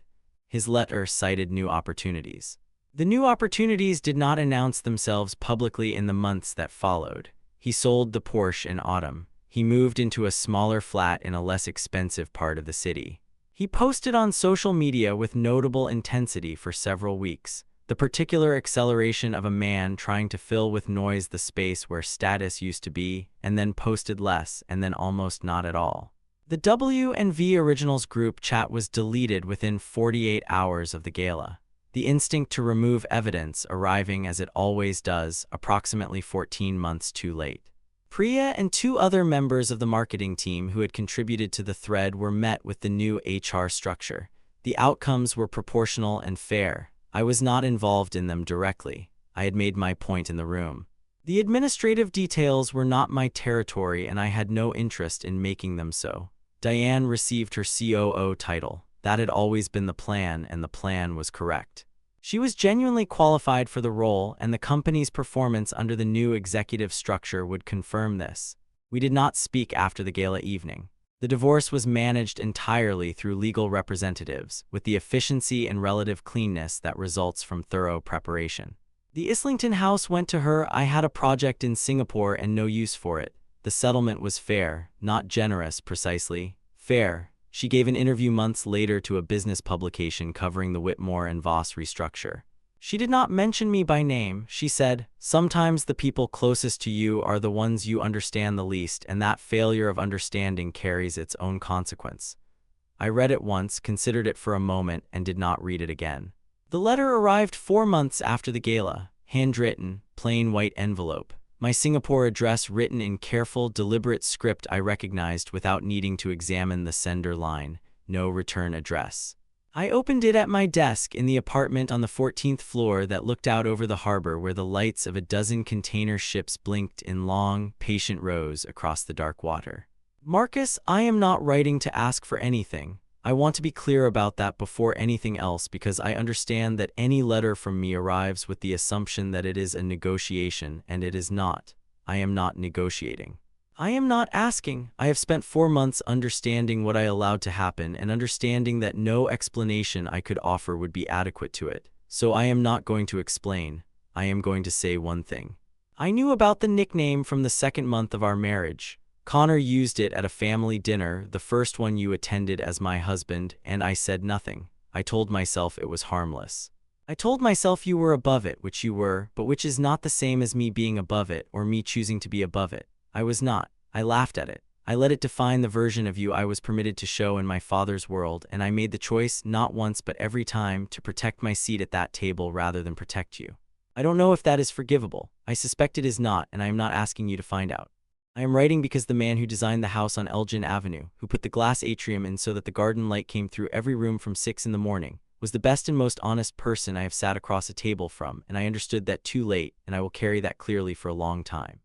His letter cited new opportunities. The new opportunities did not announce themselves publicly in the months that followed. He sold the Porsche in autumn. He moved into a smaller flat in a less expensive part of the city. He posted on social media with notable intensity for several weeks. The particular acceleration of a man trying to fill with noise the space where status used to be, and then posted less, and then almost not at all. The W&V Originals group chat was deleted within 48 hours of the gala. The instinct to remove evidence arriving as it always does, approximately 14 months too late. Priya and 2 other members of the marketing team who had contributed to the thread were met with the new HR structure. The outcomes were proportional and fair. I was not involved in them directly. I had made my point in the room. The administrative details were not my territory and I had no interest in making them so. Diane received her COO title. That had always been the plan, and the plan was correct. She was genuinely qualified for the role, and the company's performance under the new executive structure would confirm this. We did not speak after the gala evening. The divorce was managed entirely through legal representatives, with the efficiency and relative cleanness that results from thorough preparation. The Islington house went to her. I had a project in Singapore and no use for it. The settlement was fair, not generous precisely. Fair. She gave an interview months later to a business publication covering the Whitmore and Voss restructure. She did not mention me by name. She said, "Sometimes the people closest to you are the ones you understand the least, and that failure of understanding carries its own consequence." I read it once, considered it for a moment, and did not read it again. The letter arrived 4 months after the gala, handwritten, plain white envelope. my Singapore address written in careful, deliberate script I recognized without needing to examine the sender line. No return address. I opened it at my desk in the apartment on the 14th floor that looked out over the harbor where the lights of a dozen container ships blinked in long, patient rows across the dark water. Marcus, I am not writing to ask for anything. I want to be clear about that before anything else because I understand that any letter from me arrives with the assumption that it is a negotiation, and it is not. I am not negotiating. I am not asking. I have spent 4 months understanding what I allowed to happen and understanding that no explanation I could offer would be adequate to it. So I am not going to explain. I am going to say one thing. I knew about the nickname from the 2nd month of our marriage. Connor used it at a family dinner, the first one you attended as my husband, and I said nothing. I told myself it was harmless. I told myself you were above it, which you were, but which is not the same as me being above it or me choosing to be above it. I was not. I laughed at it. I let it define the version of you I was permitted to show in my father's world, and I made the choice, not once but every time, to protect my seat at that table rather than protect you. I don't know if that is forgivable. I suspect it is not, and I am not asking you to find out. I am writing because the man who designed the house on Elgin Avenue, who put the glass atrium in so that the garden light came through every room from 6 in the morning, was the best and most honest person I have sat across a table from, and I understood that too late, and I will carry that clearly for a long time.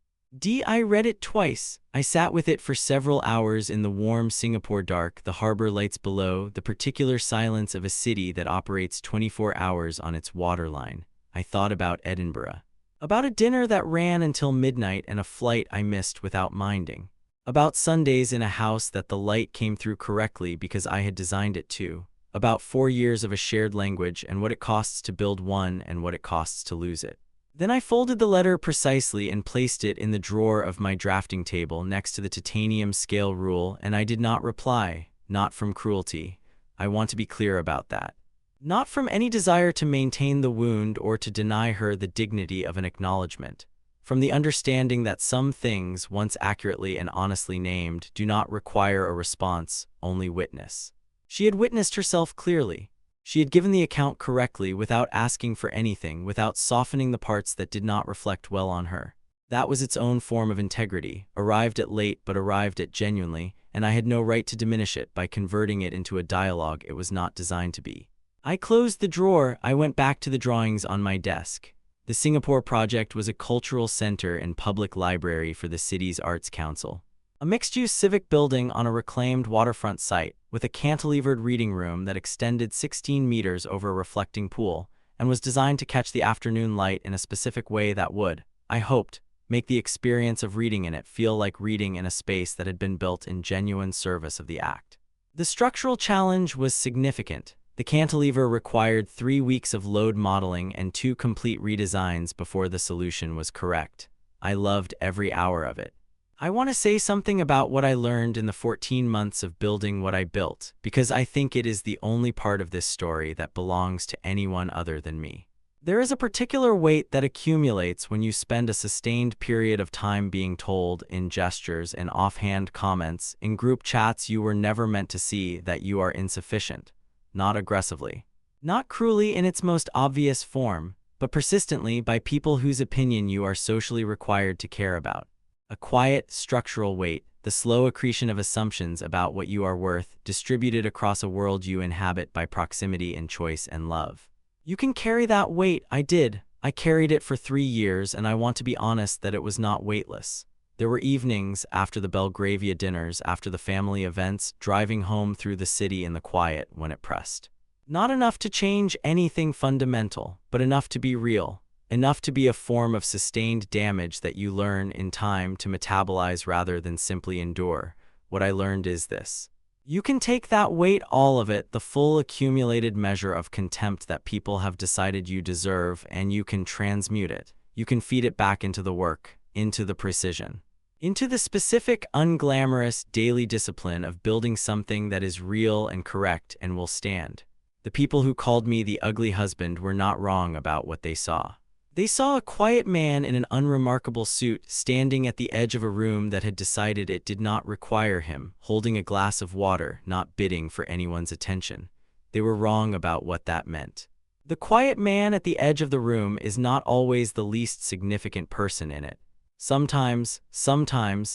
I read it twice. I sat with it for several hours in the warm Singapore dark, the harbor lights below, the particular silence of a city that operates 24 hours on its waterline. I thought about Edinburgh. About a dinner that ran until midnight and a flight I missed without minding. About Sundays in a house that the light came through correctly because I had designed it to. About 4 years of a shared language and what it costs to build one and what it costs to lose it. Then I folded the letter precisely and placed it in the drawer of my drafting table next to the titanium scale rule, and I did not reply, not from cruelty. I want to be clear about that. Not from any desire to maintain the wound or to deny her the dignity of an acknowledgement. From the understanding that some things, once accurately and honestly named, do not require a response, only witness. She had witnessed herself clearly. She had given the account correctly without asking for anything, without softening the parts that did not reflect well on her. That was its own form of integrity, arrived at late but arrived at genuinely, and I had no right to diminish it by converting it into a dialogue it was not designed to be. I closed the drawer. I went back to the drawings on my desk. The Singapore project was a cultural center and public library for the city's Arts Council. A mixed-use civic building on a reclaimed waterfront site, with a cantilevered reading room that extended 16 meters over a reflecting pool, and was designed to catch the afternoon light in a specific way that would, I hoped, make the experience of reading in it feel like reading in a space that had been built in genuine service of the act. The structural challenge was significant. The cantilever required 3 weeks of load modeling and 2 complete redesigns before the solution was correct. I loved every hour of it. I want to say something about what I learned in the 14 months of building what I built, because I think it is the only part of this story that belongs to anyone other than me. There is a particular weight that accumulates when you spend a sustained period of time being told, in gestures and offhand comments, in group chats you were never meant to see, that you are insufficient. Not aggressively. Not cruelly in its most obvious form, but persistently by people whose opinion you are socially required to care about. A quiet, structural weight, the slow accretion of assumptions about what you are worth, distributed across a world you inhabit by proximity and choice and love. You can carry that weight. I did. I carried it for 3 years, and I want to be honest that it was not weightless. There were evenings, after the Belgravia dinners, after the family events, driving home through the city in the quiet when it pressed. Not enough to change anything fundamental, but enough to be real. Enough to be a form of sustained damage that you learn in time to metabolize rather than simply endure. What I learned is this. You can take that weight, all of it, the full accumulated measure of contempt that people have decided you deserve, and you can transmute it. You can feed it back into the work, into the precision, into the specific, unglamorous, daily discipline of building something that is real and correct and will stand. The people who called me the ugly husband were not wrong about what they saw. They saw a quiet man in an unremarkable suit standing at the edge of a room that had decided it did not require him, holding a glass of water, not bidding for anyone's attention. They were wrong about what that meant. The quiet man at the edge of the room is not always the least significant person in it. Sometimes,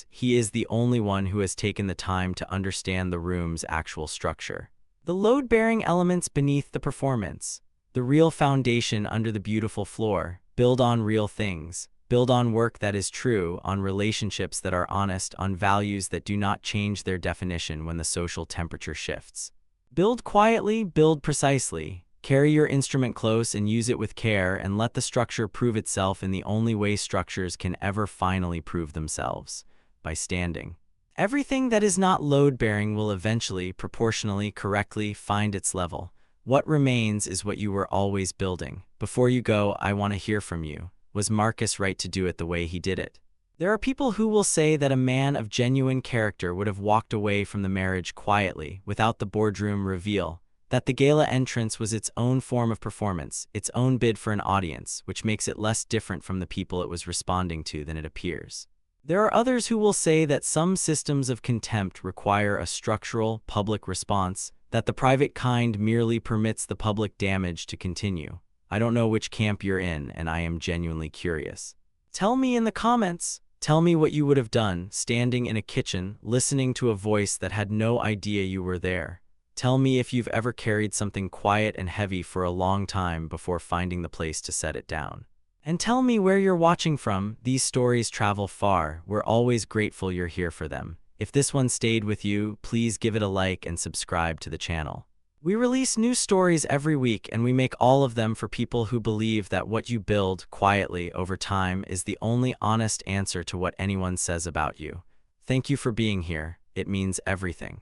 he is the only one who has taken the time to understand the room's actual structure. The load-bearing elements beneath the performance. The real foundation under the beautiful floor. Build on real things. Build on work that is true, on relationships that are honest, on values that do not change their definition when the social temperature shifts. Build quietly, build precisely. Carry your instrument close and use it with care, and let the structure prove itself in the only way structures can ever finally prove themselves: by standing. Everything that is not load-bearing will eventually, proportionally, correctly find its level. What remains is what you were always building. Before you go, I want to hear from you. Was Marcus right to do it the way he did it? There are people who will say that a man of genuine character would have walked away from the marriage quietly, without the boardroom reveal, that the gala entrance was its own form of performance, its own bid for an audience, which makes it less different from the people it was responding to than it appears. There are others who will say that some systems of contempt require a structural, public response, that the private kind merely permits the public damage to continue. I don't know which camp you're in, and I am genuinely curious. Tell me in the comments. Tell me what you would have done, standing in a kitchen, listening to a voice that had no idea you were there. Tell me if you've ever carried something quiet and heavy for a long time before finding the place to set it down. And tell me where you're watching from. These stories travel far. We're always grateful you're here for them. If this one stayed with you, please give it a like and subscribe to the channel. We release new stories every week, and we make all of them for people who believe that what you build quietly over time is the only honest answer to what anyone says about you. Thank you for being here. It means everything.